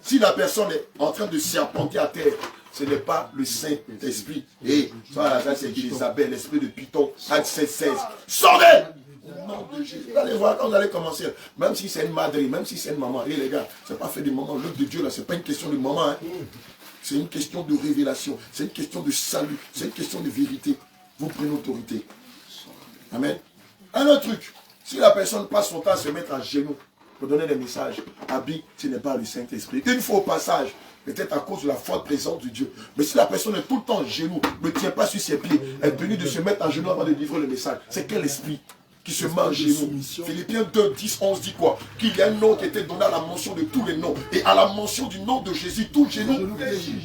Si la personne est en train de serpenter à terre, ce n'est pas le Saint-Esprit. Et ça, c'est Isabelle, l'esprit de Python, Acte 16. Sortez! Au nom de Jésus. Vous allez voir quand vous allez commencer. Même si c'est une madre, même si c'est une maman. Et les gars, ce n'est pas fait de maman. L'œuvre de Dieu, là, ce n'est pas une question de maman. Hein. C'est une question de révélation. C'est une question de salut. C'est une question de vérité. Vous prenez l'autorité. Amen. Un autre truc. Si la personne passe son temps à se mettre à genoux pour donner des messages, habille, ce n'est pas le Saint-Esprit. Une fois au passage, peut-être à cause de la forte présence de Dieu. Mais si la personne est tout le temps à genoux, ne tient pas sur ses pieds, est venue de se mettre à genoux avant de livrer le message, c'est quel esprit qui se met à genoux? Philippiens 2, 10, 11 dit quoi? Qu'il y a un nom qui était donné à la mention de tous les noms. Et à la mention du nom de Jésus, tout genou.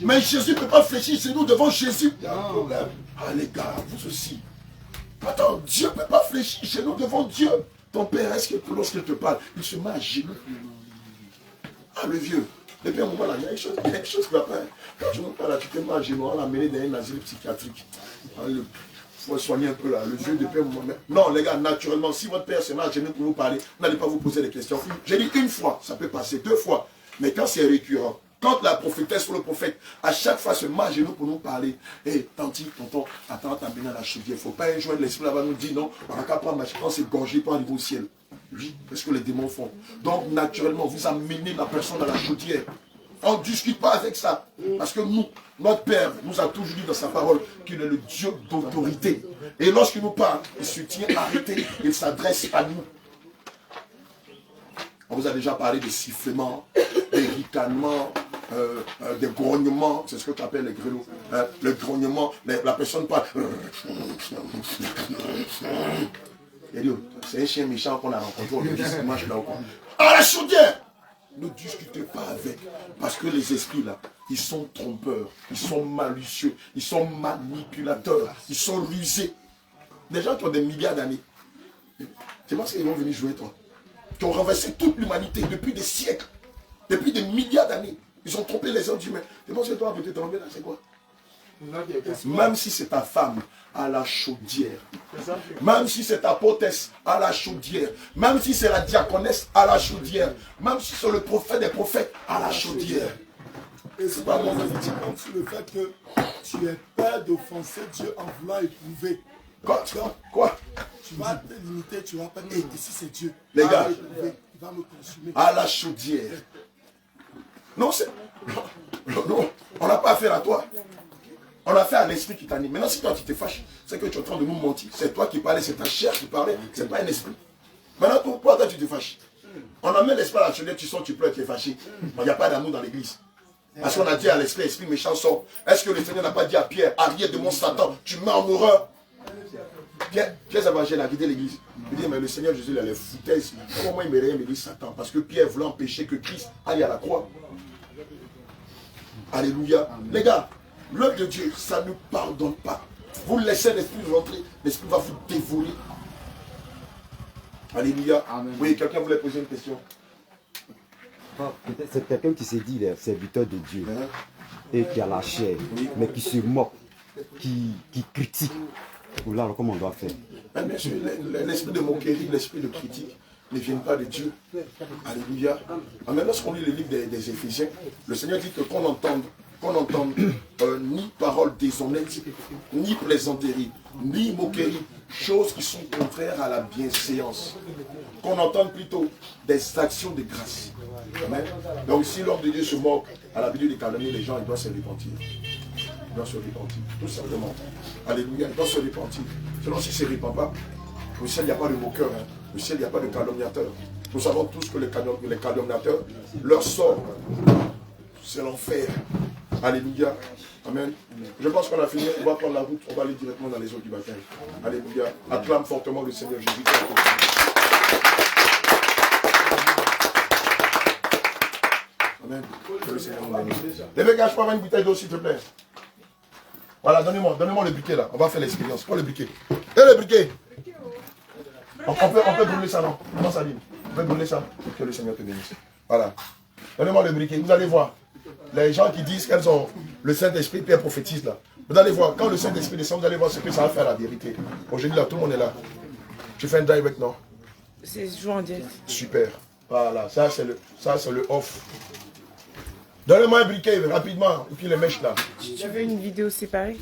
Mais Jésus ne peut pas fléchir genou devant Jésus. Ah les gars, vous aussi. Attends, Dieu ne peut pas fléchir genou devant Dieu. Ton père, est-ce que lorsqu'il te parle, il se met à genoux? Ah le vieux. Et puis à un moment là, il y a quelque chose qui va pas. Quand tu ne pas là, tu te mets à genoux, on l'a amené dans un asile psychiatrique. Il faut soigner un peu là, le vieux depuis un moment. Non les gars, naturellement, si votre père se met à genoux pour vous parler, vous n'allez pas vous poser des questions. J'ai dit une fois, ça peut passer, 2 fois. Mais quand c'est récurrent, quand la prophétesse ou le prophète, à chaque fois se met à genoux pour nous parler, hé, tanti, tonton, attends, t'amènes à la chaudière. Il ne faut pas un joint de l'esprit là-bas nous dire non, on n'a qu'à prendre ma chance, c'est gorgé pour arriver au ciel. Oui, c'est ce que les démons font. Donc, naturellement, vous amenez la personne à la chaudière. On ne discute pas avec ça. Parce que nous, notre Père nous a toujours dit dans sa parole qu'il est le Dieu d'autorité. Et lorsqu'il nous parle, il se tient arrêté, il s'adresse à nous. On vous a déjà parlé des sifflements, des ricanements, des grognements, c'est ce que tu appelles les grelots. Le grognement, la personne parle. C'est un chien méchant qu'on a rencontré aujourd'hui, ce dimanche là. À la chaudière! Ne discutez pas avec. Parce que les esprits là, ils sont trompeurs, ils sont malicieux, ils sont manipulateurs, ils sont rusés. Des gens qui ont des milliards d'années. Tu penses qu'ils vont venir jouer toi? Qui ont renversé toute l'humanité depuis des siècles, depuis des milliards d'années. Ils ont trompé les êtres humains. Tu penses que toi, tu te tromper là, c'est quoi? Même si c'est ta femme, à la chaudière. Même si c'est ta potesse, à la chaudière. Même si c'est la diaconesse, à la chaudière. Même si c'est le prophète des prophètes, à la chaudière. Et c'est pas mon effectivement sur le fait que tu es peur d'offenser Dieu en voulant éprouver. Quoi? Tu vas te limiter, tu vas pas dire, et si c'est Dieu, les gars, il va me consumer. À la chaudière. Non, c'est... Non, on n'a pas affaire à toi. On a fait à l'esprit qui t'anime. Maintenant, si toi tu te fâches, c'est que tu es en train de nous mentir. C'est toi qui parlais, c'est ta chair qui parlait, c'est pas un esprit. Maintenant, pourquoi toi tu te fâches? On amène l'esprit à la chaudière, tu sors, tu pleures, tu es fâché. Il n'y a pas d'amour dans l'église. Parce qu'on a dit à l'esprit, esprit méchant sort. Est-ce que le Seigneur n'a pas dit à Pierre, arrière de mon Satan, tu mets en horreur? Pierre Évangile a quitté l'église. Il dit, mais le Seigneur Jésus, il a les foutaises. Comment il me dit Satan? Parce que Pierre voulait empêcher que Christ aille à la croix. Alléluia. Les gars, l'œuvre de Dieu, ça ne pardonne pas. Vous laissez l'esprit rentrer, l'esprit va vous dévorer. Alléluia. Amen. Oui, quelqu'un voulait poser une question. Peut-être c'est quelqu'un qui s'est dit le serviteur de Dieu et qui a la chair, mais qui se moque, qui critique. Là, comment on doit faire? Bien sûr, l'esprit de moquerie, l'esprit de critique ne viennent pas de Dieu. Alléluia. Amen. Lorsqu'on lit le livre des Éphésiens, le Seigneur dit que qu'on entende ni parole déshonnête, ni plaisanterie, ni moquerie, choses qui sont contraires à la bienséance. Qu'on entende plutôt des actions de grâce. Amen. Donc si l'homme de Dieu se moque à l'habitude de calomnier les gens, il doit se repentir. Il doit se repentir, tout simplement. Alléluia, il doit se repentir. Sinon, s'il ne se repent pas, au ciel, il n'y a pas de moqueur. Hein. Au ciel, il n'y a pas de calomniateur. Nous savons tous que les calomniateurs, leur sort, c'est l'enfer. Alléluia. Amen. Je pense qu'on a fini. On va prendre la route. On va aller directement dans les eaux du baptême. Alléluia. Acclame fortement le Seigneur Jésus. Amen. Que le Seigneur nous bénisse. Les gars, je peux avoir une bouteille d'eau, s'il te plaît. Voilà, donnez-moi le briquet là. On va faire l'expérience. Prends le briquet. Et le briquet. On peut brûler ça, non? Comment ça dit? On peut brûler ça. Que le Seigneur te bénisse. Voilà. Donnez-moi le briquet. Vous allez voir. Les gens qui disent qu'elles ont le Saint-Esprit, puis elles prophétisent là. Vous allez voir. Quand le Saint-Esprit descend, vous allez voir ce que ça va faire la vérité. Aujourd'hui là, tout le monde est là. Tu fais un direct, non? C'est joué en direct. Super. Voilà. Ça, c'est le off. Donnez-moi un briquet rapidement. Et puis les mèches là. Tu veux une vidéo séparée?